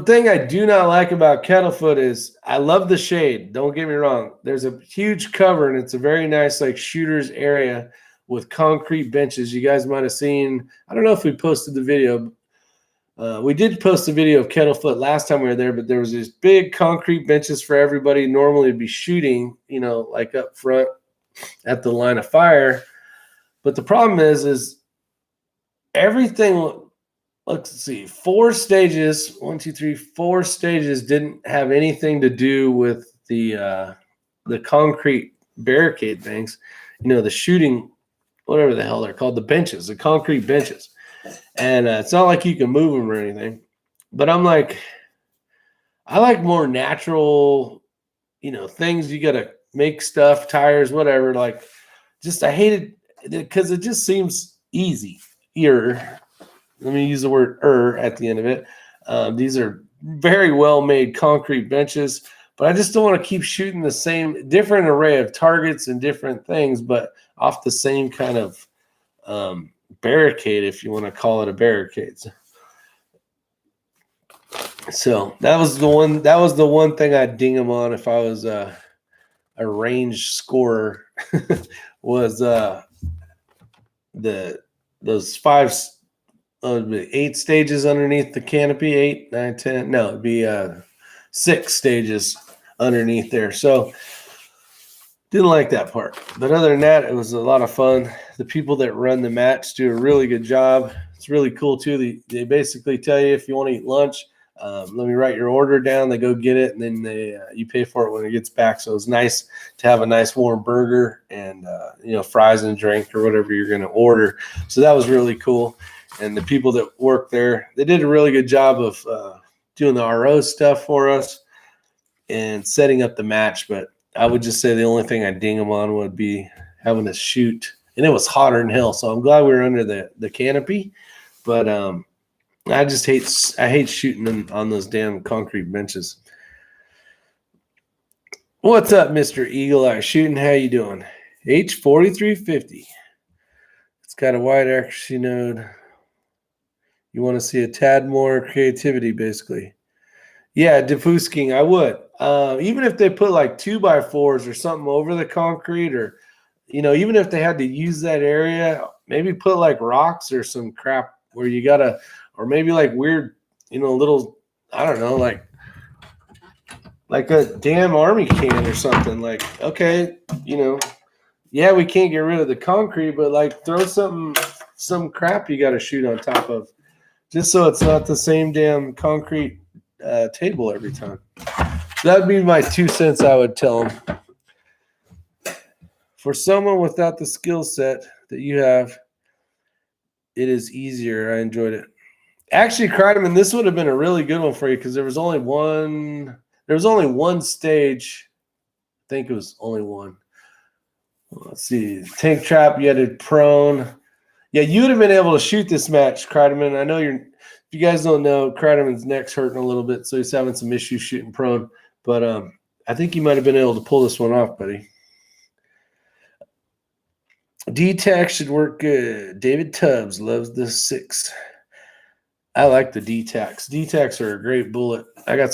thing I do not like about Kettle Foot is I love the shade. Don't get me wrong. There's a huge cover, and it's a very nice shooter's area with concrete benches. You guys might have seen. I don't know if we posted the video. We did post a video of Kettle Foot last time we were there, but there was these big concrete benches for everybody normally to be shooting, up front at the line of fire. But the problem is everything. Let's see, 4 stages, 1, 2, 3, 4 stages didn't have anything to do with the concrete barricade things, the shooting, whatever the hell they're called, the benches, the concrete benches. And it's not like you can move them or anything. But I'm like, I like more natural, things. You got to make stuff, tires, whatever. I hate it because it just seems easier. Let me use the word at the end of it. These are very well-made concrete benches, but I just don't want to keep shooting the same, different array of targets and different things, but off the same kind of barricade, if you want to call it a barricade. So that was the one. That was the one thing I'd ding him on if I was a range scorer. Was those 8 stages underneath the canopy, 8, 9, 10. No, it'd be 6 stages underneath there. So didn't like that part. But other than that, it was a lot of fun. The people that run the match do a really good job. It's really cool too. They basically tell you if you want to eat lunch, let me write your order down. They go get it, and then you pay for it when it gets back. So it's nice to have a nice warm burger and fries and drink or whatever you're going to order. So that was really cool. And the people that work there, they did a really good job of doing the RO stuff for us and setting up the match. But I would just say the only thing I ding them on would be having to shoot. And it was hotter than hell. So I'm glad we were under the canopy. But I hate shooting on those damn concrete benches. What's up, Mr. Eagle Eye Shooting? How you doing? H4350. It's got a wide accuracy node. You want to see a tad more creativity, basically. Yeah, diffusing, I would. Even if they put like 2x4s or something over the concrete, or even if they had to use that area, maybe put like rocks or some crap where you gotta, or maybe like weird, little, I don't know, like a damn army can or something. Like, okay, yeah, we can't get rid of the concrete, but like throw some crap you got to shoot on top of, just so it's not the same damn concrete table every time. So that'd be my 2 cents I would tell them. For someone without the skill set that you have, it is easier. I enjoyed it. Actually, Kreideman, this would have been a really good one for you because there was only one stage. I think it was only one. Let's see. Tank trap, you had it prone. Yeah, you would have been able to shoot this match, Kreideman. I know if you guys don't know, Kreideman's neck's hurting a little bit, so he's having some issues shooting prone. But I think you might have been able to pull this one off, buddy. D-Tac should work good. David Tubbs loves the 6. I like the D-Tacs. D-Tacs are a great bullet. I got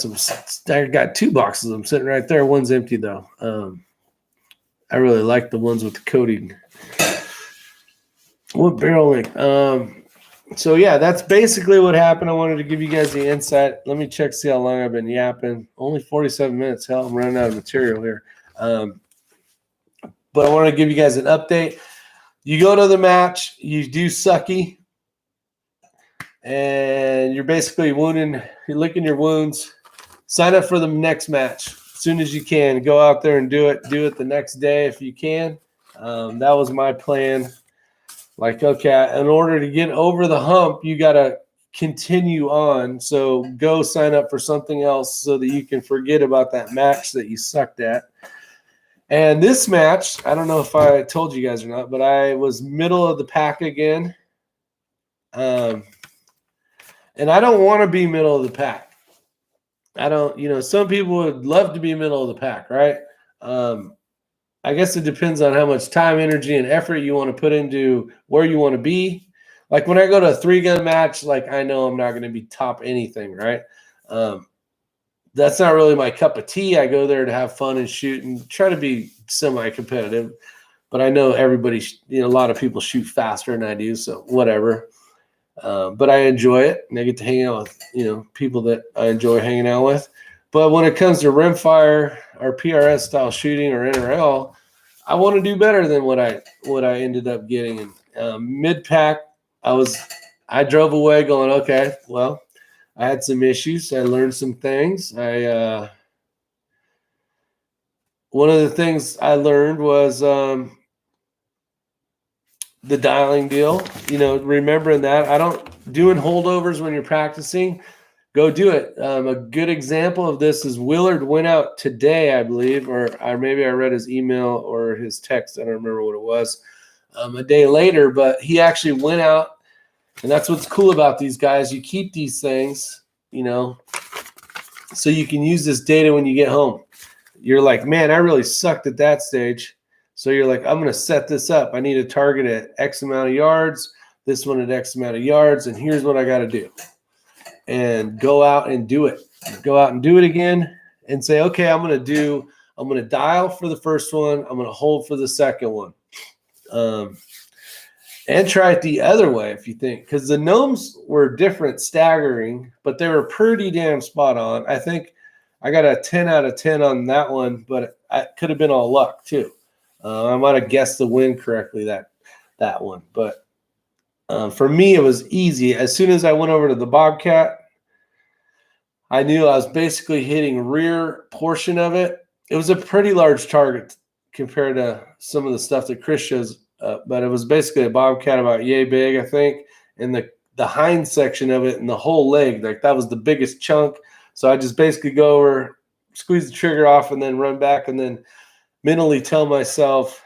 2 boxes of them sitting right there. One's empty, though. I really like the ones with the coating. What barrel length? So, yeah, that's basically what happened. I wanted to give you guys the insight. Let me check, see how long I've been yapping. Only 47 minutes. Hell, I'm running out of material here. But I want to give you guys an update. You go to the match. You do sucky. And you're basically wounding. You're licking your wounds. Sign up for the next match as soon as you can. Go out there and do it. Do it the next day if you can. That was my plan. Like, okay, in order to get over the hump, you got to continue on. So go sign up for something else so that you can forget about that match that you sucked at. And this match, I don't know if I told you guys or not, but I was middle of the pack again. And I don't want to be middle of the pack. I don't, some people would love to be middle of the pack, right? I guess it depends on how much time, energy, and effort you want to put into where you want to be. Like when I go to a 3-gun match, like I know I'm not going to be top anything, right? That's not really my cup of tea. I go there to have fun and shoot and try to be semi-competitive. But I know everybody, a lot of people shoot faster than I do, so whatever. But I enjoy it, and I get to hang out with, people that I enjoy hanging out with. But when it comes to rimfire or PRS style shooting or NRL, I want to do better than what I ended up getting. Mid pack, I drove away going, okay, well, I had some issues. I learned some things. One of the things I learned was the dialing deal. Remembering that doing holdovers when you're practicing. Go do it. A good example of this is Willard went out today, I believe, or maybe I read his email or his text. I don't remember what it was. A day later, but he actually went out, and that's what's cool about these guys. You keep these things, so you can use this data when you get home. You're like, man, I really sucked at that stage. So you're like, I'm going to set this up. I need a target at X amount of yards, this one at X amount of yards, and here's what I got to do. and go out and do it. Go out and do it again and say, okay, I'm going to dial for the first one. I'm going to hold for the second one. And try it the other way if you think, because the gnomes were different, staggering, but they were pretty damn spot on. I think I got a 10 out of 10 on that one, but it could have been all luck too. I might have guessed the win correctly that one, but for me it was easy. As soon as I went over to the Bobcat, I knew I was basically hitting rear portion of it. It was a pretty large target compared to some of the stuff that Chris shows. But it was basically a Bobcat about yay big, I think, and the hind section of it and the whole leg, like that was the biggest chunk. So I just basically go over, squeeze the trigger off, and then run back, and then mentally tell myself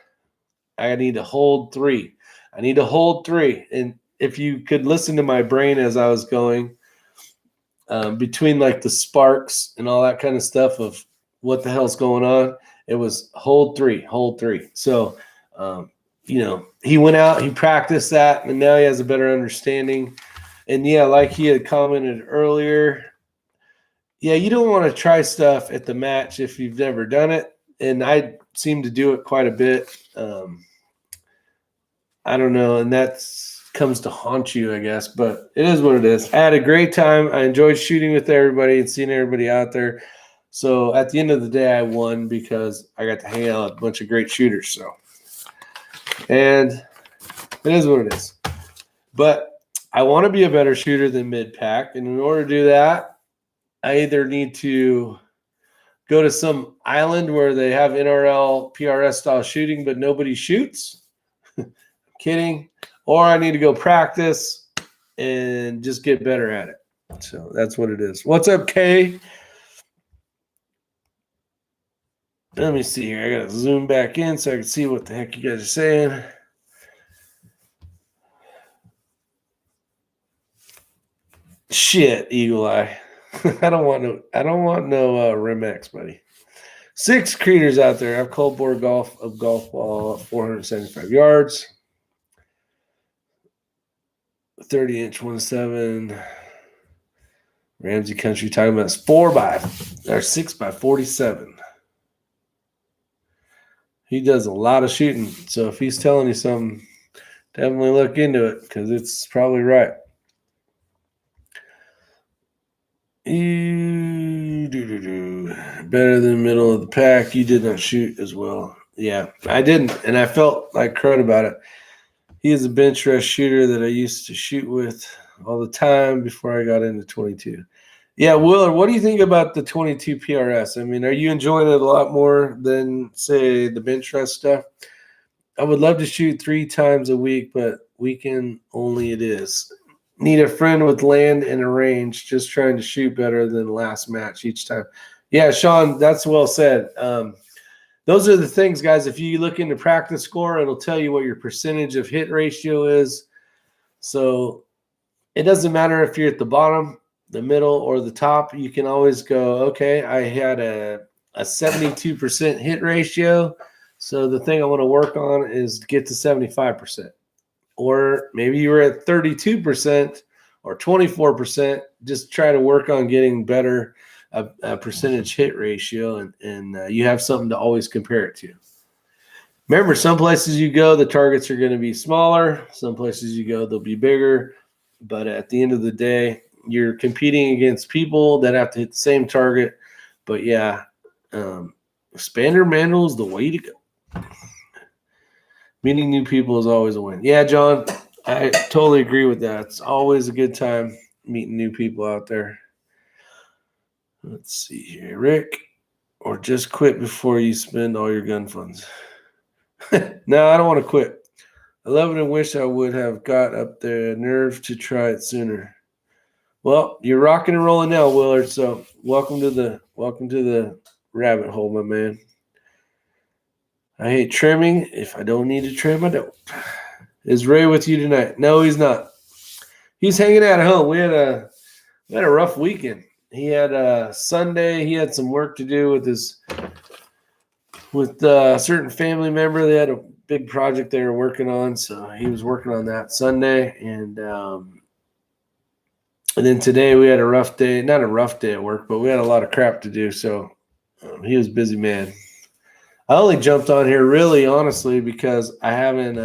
I need to hold 3. I need to hold 3. And if you could listen to my brain as I was going, between like the sparks and all that kind of stuff of what the hell's going on, it was hold 3, hold 3. So he went out, he practiced that, and now he has a better understanding. And yeah, like he had commented earlier, yeah, you don't want to try stuff at the match if you've never done it. And I seem to do it quite a bit. I don't know, and that comes to haunt you, I guess, but it is what it is. I had a great time. I enjoyed shooting with everybody and seeing everybody out there. So at the end of the day, I won because I got to hang out with a bunch of great shooters. So. And it is what it is. But I want to be a better shooter than mid-pack. And in order to do that, I either need to go to some island where they have NRL, PRS style shooting, but nobody shoots. Kidding. Or I need to go practice and just get better at it. So that's what it is. What's up, Kay? Let me see here. I got to zoom back in so I can see what the heck you guys are saying. Shit, Eagle Eye. I don't want no Remex, buddy. 6 creators out there. I've cold board golf ball 475 yards. 30-inch 1.7. Ramsey Country talking about 6 by 47. He does a lot of shooting. So if he's telling you something, definitely look into it because it's probably right. Better than middle of the pack. You did not shoot as well. Yeah, I didn't. And I felt like crud about it. He is a bench rest shooter that I used to shoot with all the time before I got into 22. Yeah, Willard, what do you think about the 22 PRS? I mean, are you enjoying it a lot more than, say, the bench rest stuff? I would love to shoot 3 times a week, but weekend only it is. Need a friend with land and a range, just trying to shoot better than last match each time. Yeah, Sean, that's well said. Those are the things, guys. If you look into practice score, it'll tell you what your percentage of hit ratio is. So it doesn't matter if you're at the bottom, the middle, or the top. You can always go, okay, I had a 72% hit ratio. So the thing I want to work on is get to 75%. Or maybe you were at 32% or 24%. Just try to work on getting better a percentage hit ratio, and you have something to always compare it to. Remember, some places you go, the targets are going to be smaller. Some places you go, they'll be bigger. But at the end of the day, you're competing against people that have to hit the same target. But yeah, expander manual is the way to go. Meeting new people is always a win. Yeah, John, I totally agree with that. It's always a good time meeting new people out there. Let's see here. Rick, or just quit before you spend all your gun funds. No, I don't want to quit. I love it and wish I would have got up the nerve to try it sooner. Well, you're rocking and rolling now, Willard. So welcome to the rabbit hole, my man. I hate trimming. If I don't need to trim, I don't. Is Ray with you tonight? No, he's not. He's hanging out at home. We had a rough weekend. He had Sunday. He had some work to do with a certain family member. They had a big project they were working on, so he was working on that Sunday. And And then today we had a rough day, not a rough day at work, but we had a lot of crap to do. So he was a busy man. I only jumped on here really honestly because I haven't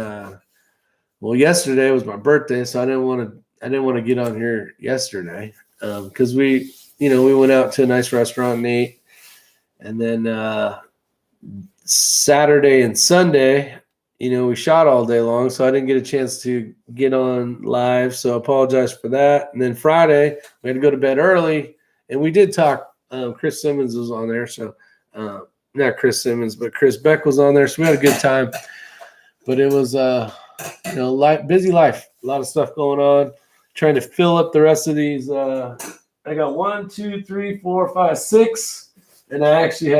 well, yesterday was my birthday, so I didn't want to get on here yesterday because we went out to a nice restaurant and ate, and then Saturday and Sunday, we shot all day long, so I didn't get a chance to get on live. So I apologize for that. And then Friday, we had to go to bed early, and we did talk. Chris Simmons was on there, so not Chris Simmons, but Chris Beck was on there, so we had a good time. But it was busy life, a lot of stuff going on, trying to fill up the rest of these. I got 1, 2, 3, 4, 5, 6, and I actually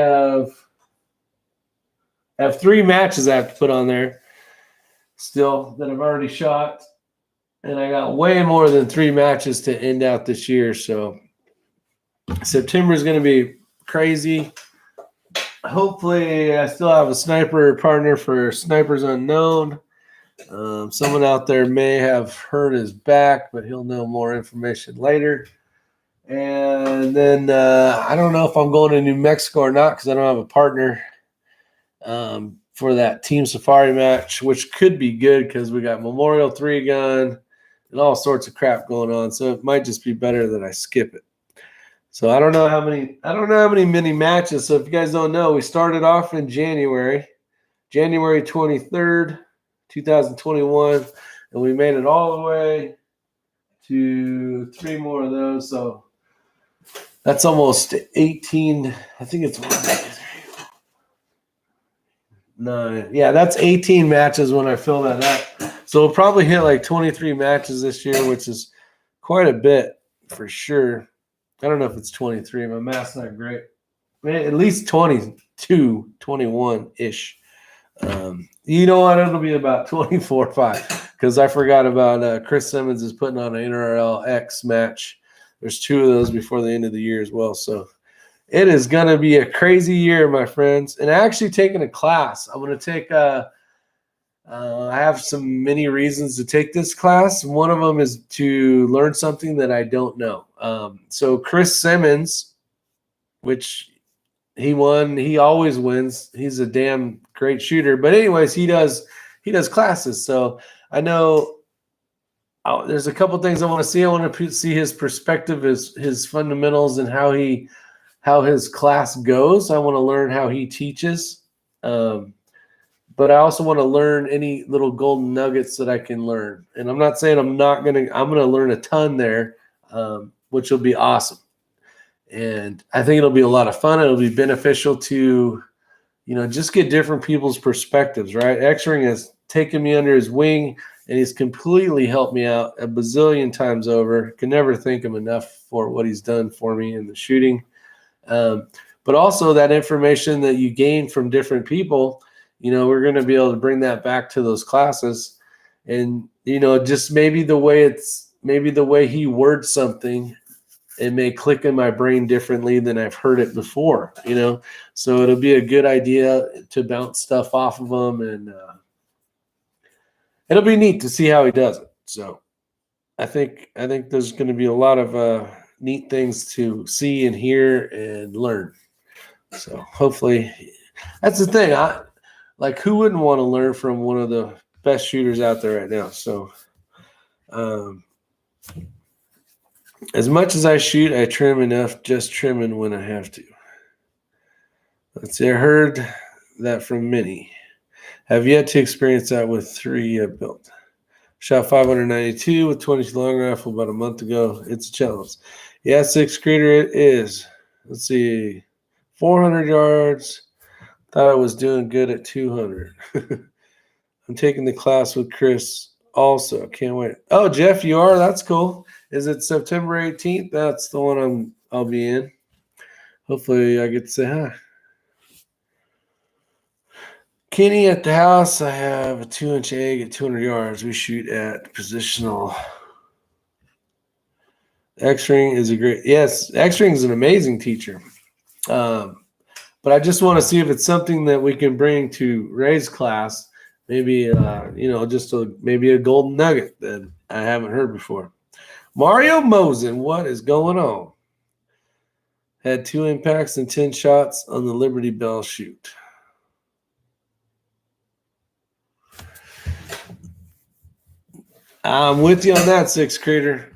have 3 matches I have to put on there still that I've already shot, and I got way more than 3 matches to end out this year. So September is going to be crazy. Hopefully I still have a sniper partner for Snipers Unknown. Someone out there may have hurt his back, but he'll know more information later. And then I don't know if I'm going to New Mexico or not because I don't have a partner for that Team Safari match, which could be good because we got Memorial 3-gun and all sorts of crap going on. So it might just be better that I skip it. So I don't know how many mini matches. So if you guys don't know, we started off in January 23rd, 2021, and we made it all the way to 3 more of those. So that's almost 18. I think it's 1, 2, 3, 9. Yeah, that's 18 matches when I fill that up. So we'll probably hit like 23 matches this year, which is quite a bit for sure. I don't know if it's 23. My math's not great. At least 22, 21-ish. You know what? It'll be about 24 5 because I forgot about Chris Simmons is putting on an NRL X match. There's 2 of those before the end of the year as well. So it is going to be a crazy year, my friends. And I actually taken a class. I'm going to take I have some many reasons to take this class. One of them is to learn something that I don't know. So Chris Simmons, which he won, he always wins. He's a damn great shooter. But anyways, he does classes. So I know there's a couple things I want to see. I want to see his perspective, his fundamentals, and how his class goes. I want to learn how he teaches. But I also want to learn any little golden nuggets that I can learn. And I'm not saying I'm going to learn a ton there, which will be awesome. And I think it'll be a lot of fun. It'll be beneficial to, just get different people's perspectives, right? X-Ring has taken me under his wing, and he's completely helped me out a bazillion times over. Can never thank him enough for what he's done for me in the shooting. But also that information that you gain from different people, we're going to be able to bring that back to those classes. And, just maybe the way he words something, it may click in my brain differently than I've heard it before, So it'll be a good idea to bounce stuff off of him, and it'll be neat to see how he does it. So I think there's going to be a lot of neat things to see and hear and learn. So hopefully that's the thing. Who wouldn't want to learn from one of the best shooters out there right now? So as much as I shoot, I trim enough, just trimming when I have to. Let's see, I heard that from many. Have yet to experience that with 3 built. Shot 592 with 22 long rifle about a month ago. It's a challenge. Yeah, 6 creator it is. Let's see, 400 yards. Thought I was doing good at 200. I'm taking the class with Chris also. Can't wait. Oh, Jeff, you are? That's cool. Is it September 18th? That's the one I'll be in. Hopefully I get to say hi. Kenny at the house. I have a 2-inch egg at 200 yards. We shoot at positional. X-Ring is X-Ring is an amazing teacher. But I just want to see if it's something that we can bring to Ray's class. Maybe, maybe a golden nugget that I haven't heard before. Mario Mosen, what is going on? Had 2 impacts and 10 shots on the Liberty Bell shoot. I'm with you on that, Six Creator.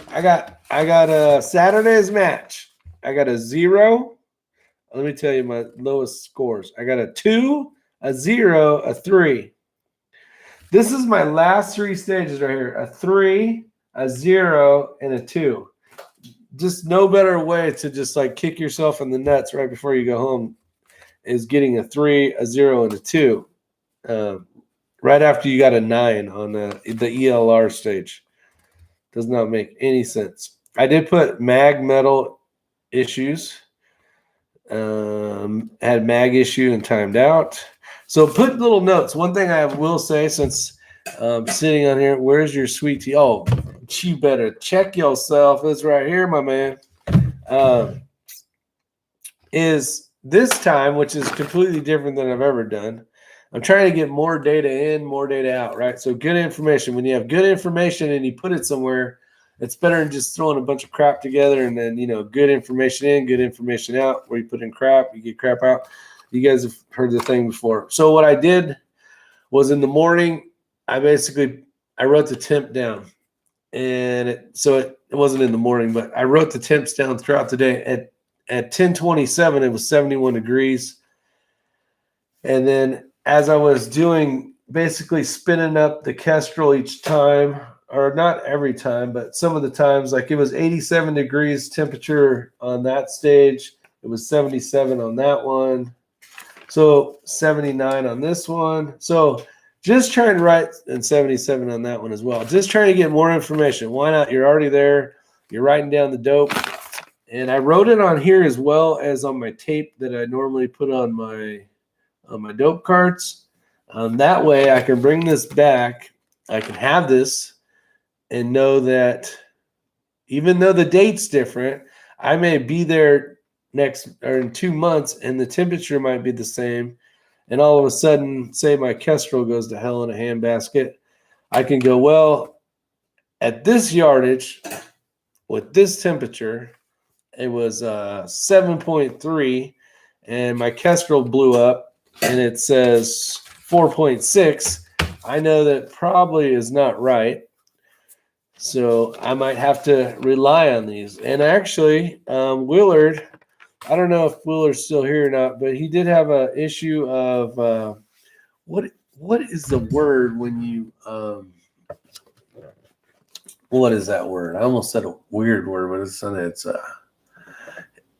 I got a Saturday's match. I got a 0. Let me tell you my lowest scores. I got a 2, a 0, a 3. This is my last 3 stages right here. A 3, a 0, and a 2. Just no better way to just like kick yourself in the nuts right before you go home is getting a 3, a 0, and a 2. Right after you got a 9 on the ELR stage. Does not make any sense. I did put mag metal issues. Had mag issue and timed out. So put little notes. One thing I will say since sitting on here, where's your sweet tea? Oh, you better check yourself. It's right here, my man. Is this time, which is completely different than I've ever done. I'm trying to get more data in, more data out, right? So good information. When you have good information and you put it somewhere, it's better than just throwing a bunch of crap together and then, good information in, good information out. Where you put in crap, you get crap out. You guys have heard the thing before. So what I did was in the morning, I wrote the temp down. And it wasn't in the morning, but I wrote the temps down throughout the day. At 10:27, it was 71 degrees. And then as I was doing, basically spinning up the Kestrel each time, or not every time, but some of the times, like it was 87 degrees temperature on that stage. It was 77 on that one. So 79 on this one. So just trying to write, and 77 on that one as well. Just trying to get more information. Why not? You're already there. You're writing down the dope. And I wrote it on here as well as on my tape that I normally put on my dope carts. That way I can bring this back. I can have this and know that even though the date's different, I may be there in 2 months and the temperature might be the same. And all of a sudden, say my Kestrel goes to hell in a handbasket, I can go, well, at this yardage with this temperature, it was 7.3 and my Kestrel blew up and it says 4.6. I know that probably is not right. So I might have to rely on these. And actually, Willard, I don't know if Willard's still here or not, but he did have an issue of what is the word when you what is that word? I almost said a weird word, but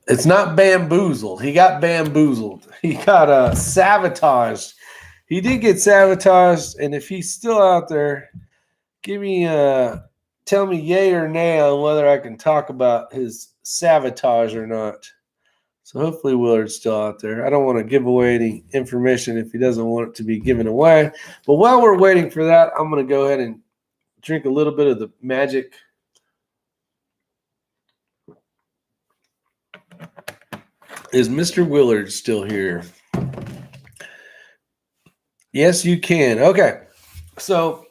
it's not bamboozled. He got bamboozled. He got sabotaged. He did get sabotaged, and if he's still out there, tell me yay or nay on whether I can talk about his sabotage or not. So hopefully Willard's still out there. I don't want to give away any information if he doesn't want it to be given away. But while we're waiting for that, I'm going to go ahead and drink a little bit of the magic. Is Mr. Willard still here? Yes, you can. Okay. So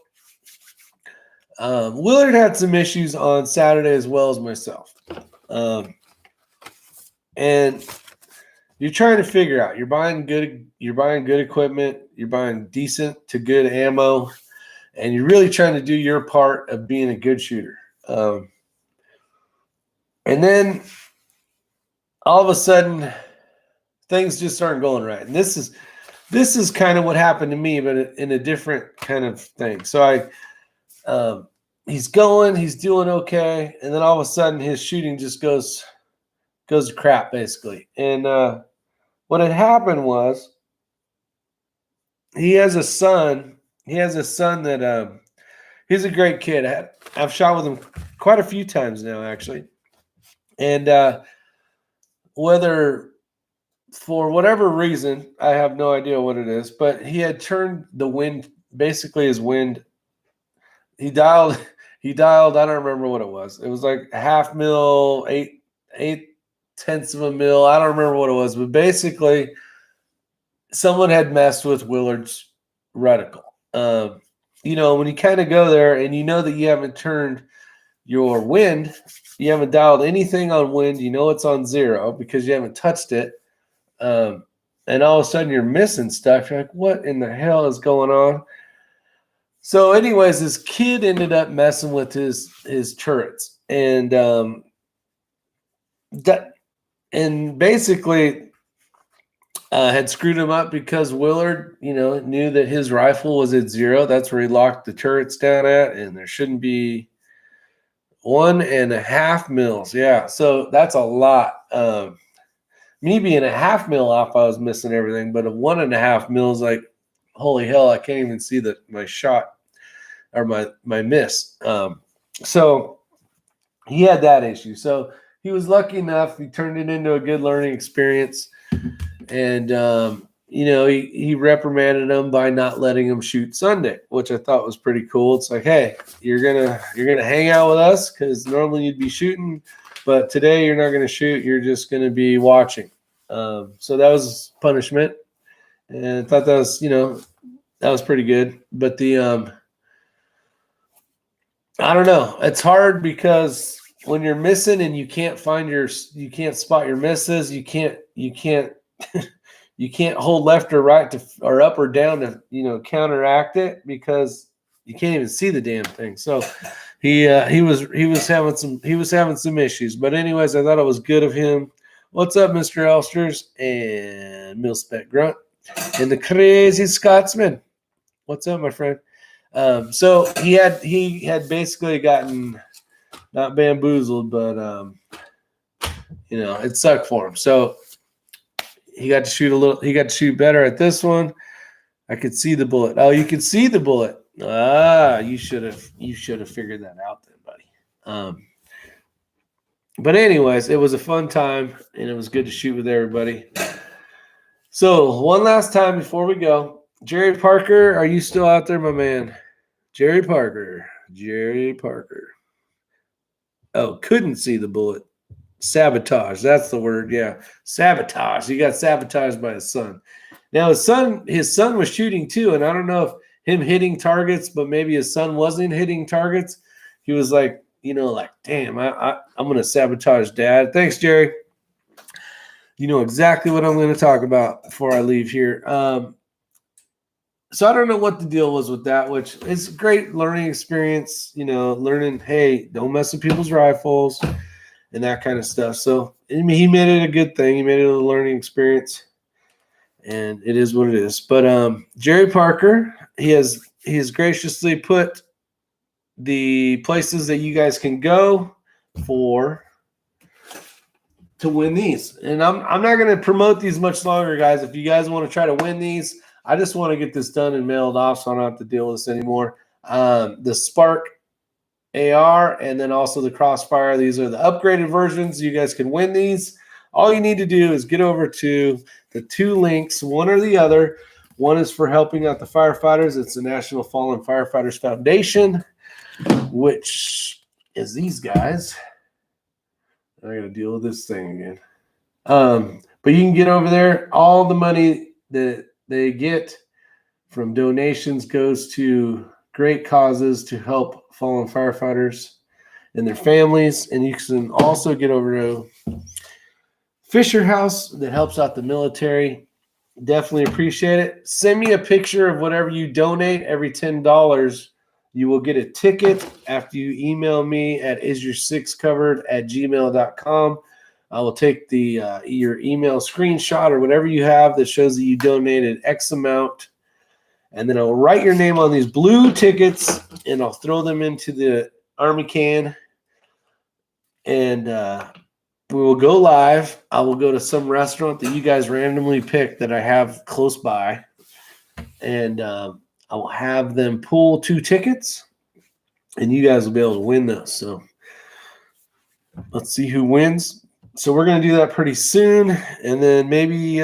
Willard had some issues on Saturday as well as myself. And you're trying to figure out, you're buying good equipment, you're buying decent to good ammo, and you're really trying to do your part of being a good shooter. And then all of a sudden things just aren't going right. And this is kind of what happened to me, but in a different kind of thing. So he's doing okay. And then all of a sudden his shooting just goes to crap, basically. And what had happened was he has a son that he's a great kid. I've shot with him quite a few times now, actually. And whether for whatever reason, I have no idea what it is, but he had turned the wind, basically his wind, he dialed, I don't remember what it was. It was like a half mil, 8/10 of a mil. I don't remember what it was, but basically someone had messed with Willard's reticle. When you kind of go there and you know that you haven't turned your wind, you haven't dialed anything on wind. You know it's on 0 because you haven't touched it. And all of a sudden you're missing stuff. You're like, what in the hell is going on? So anyways, this kid ended up messing with his turrets. And basically had screwed him up because Willard, knew that his rifle was at 0. That's where he locked the turrets down at, and there shouldn't be 1.5 mils. Yeah, so that's a lot. Me being a 0.5 mil off, I was missing everything, but a 1.5 mils, like, holy hell, I can't even see my shot or my miss. So he had that issue. So he was lucky enough. He turned it into a good learning experience. And, he reprimanded him by not letting him shoot Sunday, which I thought was pretty cool. It's like, hey, you're gonna hang out with us because normally you'd be shooting, but today you're not going to shoot. You're just going to be watching. So that was punishment. And I thought that was, that was pretty good. But I don't know. It's hard because when you're missing and you can't spot your misses, you can't you can't hold left or right or up or down to, counteract it because you can't even see the damn thing. So he was having some issues. But anyways, I thought it was good of him. What's up, Mr. Elsters and Milspec Grunt and the Crazy Scotsman? What's up, my friend? So he had basically gotten not bamboozled, but it sucked for him. So he got to shoot better at this one. I could see the bullet. Oh, you could see the bullet. You should have figured that out then, buddy. But anyways, it was a fun time and it was good to shoot with everybody. So one last time before we go, Jerry Parker, are you still out there, my man? Jerry Parker. Oh, couldn't see the bullet. Sabotage. That's the word. Yeah. Sabotage. He got sabotaged by his son. Now his son was shooting too. And I don't know if him hitting targets, but maybe his son wasn't hitting targets. He was like, damn, I'm going to sabotage dad. Thanks, Jerry. You know exactly what I'm going to talk about before I leave here. So I don't know what the deal was with that, which is a great learning experience, learning, hey, don't mess with people's rifles and that kind of stuff. So he made it a good thing. He made it a learning experience, and it is what it is. But Jerry Parker, he has graciously put the places that you guys can go to win these. And I'm not going to promote these much longer, guys. If you guys want to try to win these, I just want to get this done and mailed off so I don't have to deal with this anymore. The Spark AR and then also the Crossfire. These are the upgraded versions. You guys can win these. All you need to do is get over to the 2 links, one or the other. One is for helping out the firefighters. It's the National Fallen Firefighters Foundation, which is these guys. I got to deal with this thing again. But you can get over there. All the money that they get from donations goes to great causes to help fallen firefighters and their families. And you can also get over to Fisher House that helps out the military. Definitely appreciate it. Send me a picture of whatever you donate. Every $10, you will get a ticket after you email me at isyour6covered@gmail.com. I will take your email screenshot or whatever you have that shows that you donated X amount. And then I'll write your name on these blue tickets and I'll throw them into the Army can. And we will go live. I will go to some restaurant that you guys randomly pick that I have close by. And I will have them pull 2 tickets. And you guys will be able to win those. So let's see who wins. So we're going to do that pretty soon. And then maybe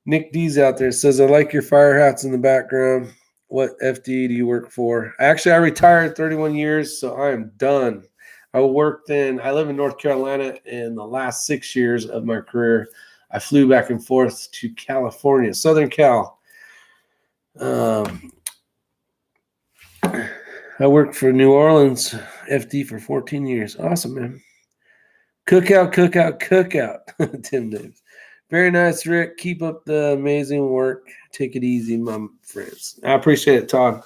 Nick D's out there says, I like your fire hats in the background. What FD do you work for? Actually, I retired 31 years, so I am done. I live in North Carolina, and the last 6 years of my career, I flew back and forth to California, Southern Cal. I worked for New Orleans FD for 14 years. Awesome, man. Cookout. Tim Davis. Very nice, Rick. Keep up the amazing work. Take it easy, my friends. I appreciate it, Todd.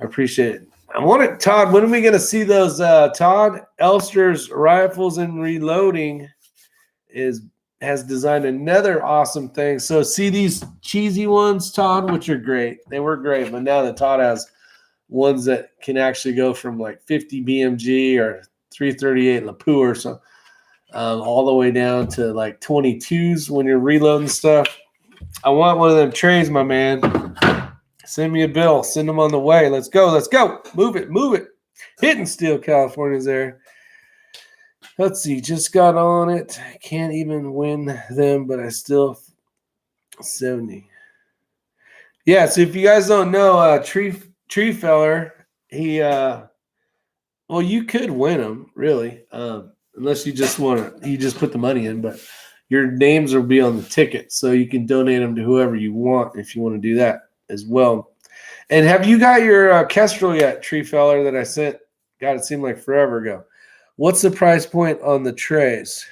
I appreciate it. I want it, Todd. When are we going to see those? Todd Elster's Rifles and Reloading has designed another awesome thing. So see these cheesy ones, Todd, which are great. They were great, but now that Todd has ones that can actually go from like 50 BMG or 338 Lapua or something, all the way down to like 22s when you're reloading stuff. I want one of them trays, my man. Send me a bill. Send them on the way. Let's go. Move it. Hitting Steel, California's there. Let's see. Just got on it. Can't even win them, but I still 70. Yeah, so if you guys don't know, Tree Feller, he well, you could win them, really. Unless you just want to, you just put the money in, but your names will be on the ticket, so you can donate them to whoever you want if you want to do that as well. And have you got your Kestrel yet, Tree Feller, that I sent? God, it seemed like forever ago. What's the price point on the trays?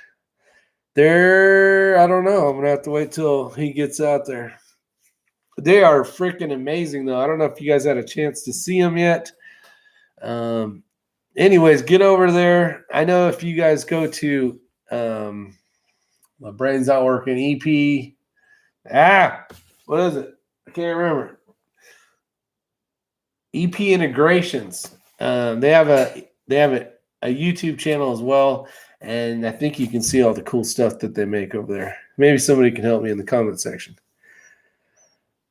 I don't know. I'm going to have to wait till he gets out there. They are freaking amazing, though. I don't know if you guys had a chance to see them yet. Anyways, get over there. I know if you guys go to my brain's not working, EP. What is it? I can't remember. EP Integrations. They have a YouTube channel as well, and I think you can see all the cool stuff that they make over there. Maybe somebody can help me in the comment section.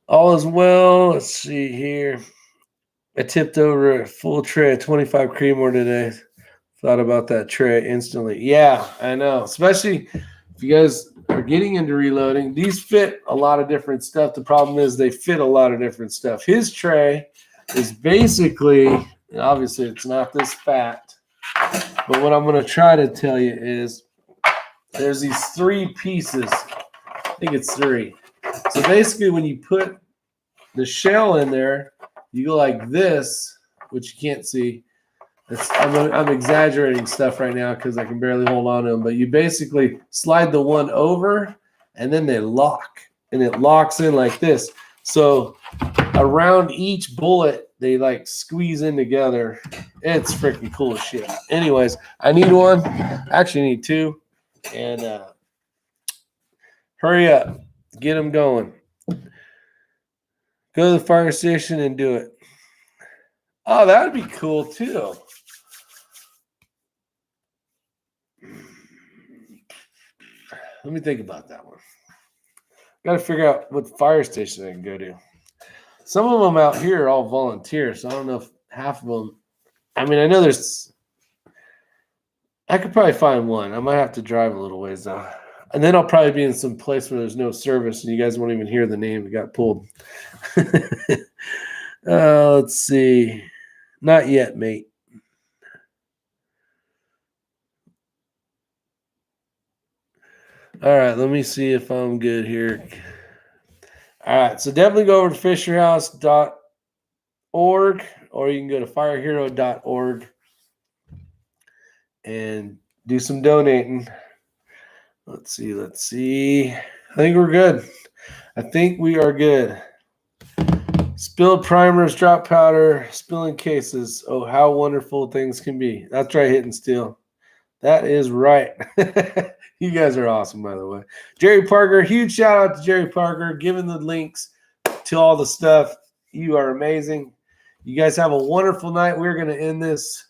All is well. Let's see here. I tipped over a full tray of 25 Creamore today. Thought about that tray instantly. Yeah, I know. Especially if you guys are getting into reloading. These fit a lot of different stuff. The problem is they fit a lot of different stuff. His tray is basically, obviously it's not this fat, but what I'm going to try to tell you is there's these 3 pieces. I think it's 3. So basically when you put the shell in there, you go like this, which you can't see. I'm exaggerating stuff right now because I can barely hold on to them. But you basically slide the one over, and then they lock. And it locks in like this. So around each bullet, they like squeeze in together. It's freaking cool as shit. Anyways, I need one. Actually, I need 2. And hurry up. Get them going. Go to the fire station and do it. Oh, that would be cool, too. Let me think about that one. Got to figure out what fire station I can go to. Some of them out here are all volunteer, so I don't know if half of them. I mean, I know there's. I could probably find one. I might have to drive a little ways, though. And then I'll probably be in some place where there's no service, and you guys won't even hear the name that got pulled. Let's see. Not yet, mate. All right, let me see if I'm good here. All right, so definitely go over to fisherhouse.org, or you can go to firehero.org and do some donating. Let's see. I think we're good. I think we are good. Spilled primers, drop powder, spilling cases. Oh, how wonderful things can be. That's right, Hitting Steel. That is right. You guys are awesome, by the way. Jerry Parker, huge shout out to Jerry Parker, giving the links to all the stuff. You are amazing. You guys have a wonderful night. We're going to end this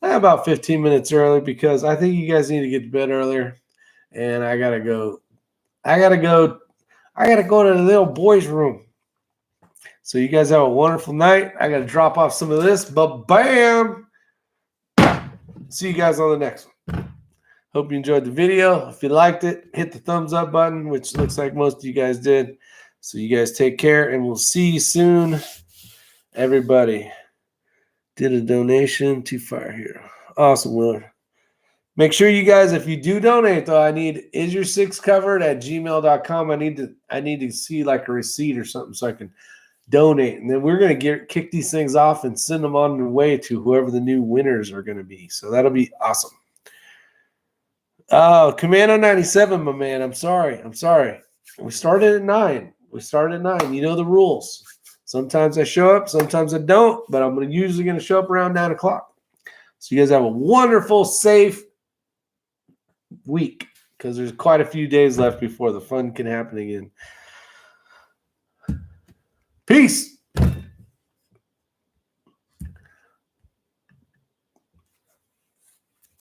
about 15 minutes early because I think you guys need to get to bed earlier. And I got to go. I got to go to the little boys' room. So you guys have a wonderful night. I got to drop off some of this, but bam. See you guys on the next one. Hope you enjoyed the video. If you liked it, hit the thumbs up button, which looks like most of you guys did. So you guys take care, and we'll see you soon. Everybody did a donation to Fire Hero. Awesome, Willard. Make sure you guys, if you do donate, though, I need Isyour6covered@gmail.com. I need to see like a receipt or something so I can donate. And then we're going to kick these things off and send them on the way to whoever the new winners are going to be. So that'll be awesome. Oh, Commando 97, my man. I'm sorry. We started at 9. You know the rules. Sometimes I show up, sometimes I don't, but I'm usually going to show up around 9 o'clock. So you guys have a wonderful, safe week, because there's quite a few days left before the fun can happen again. Peace.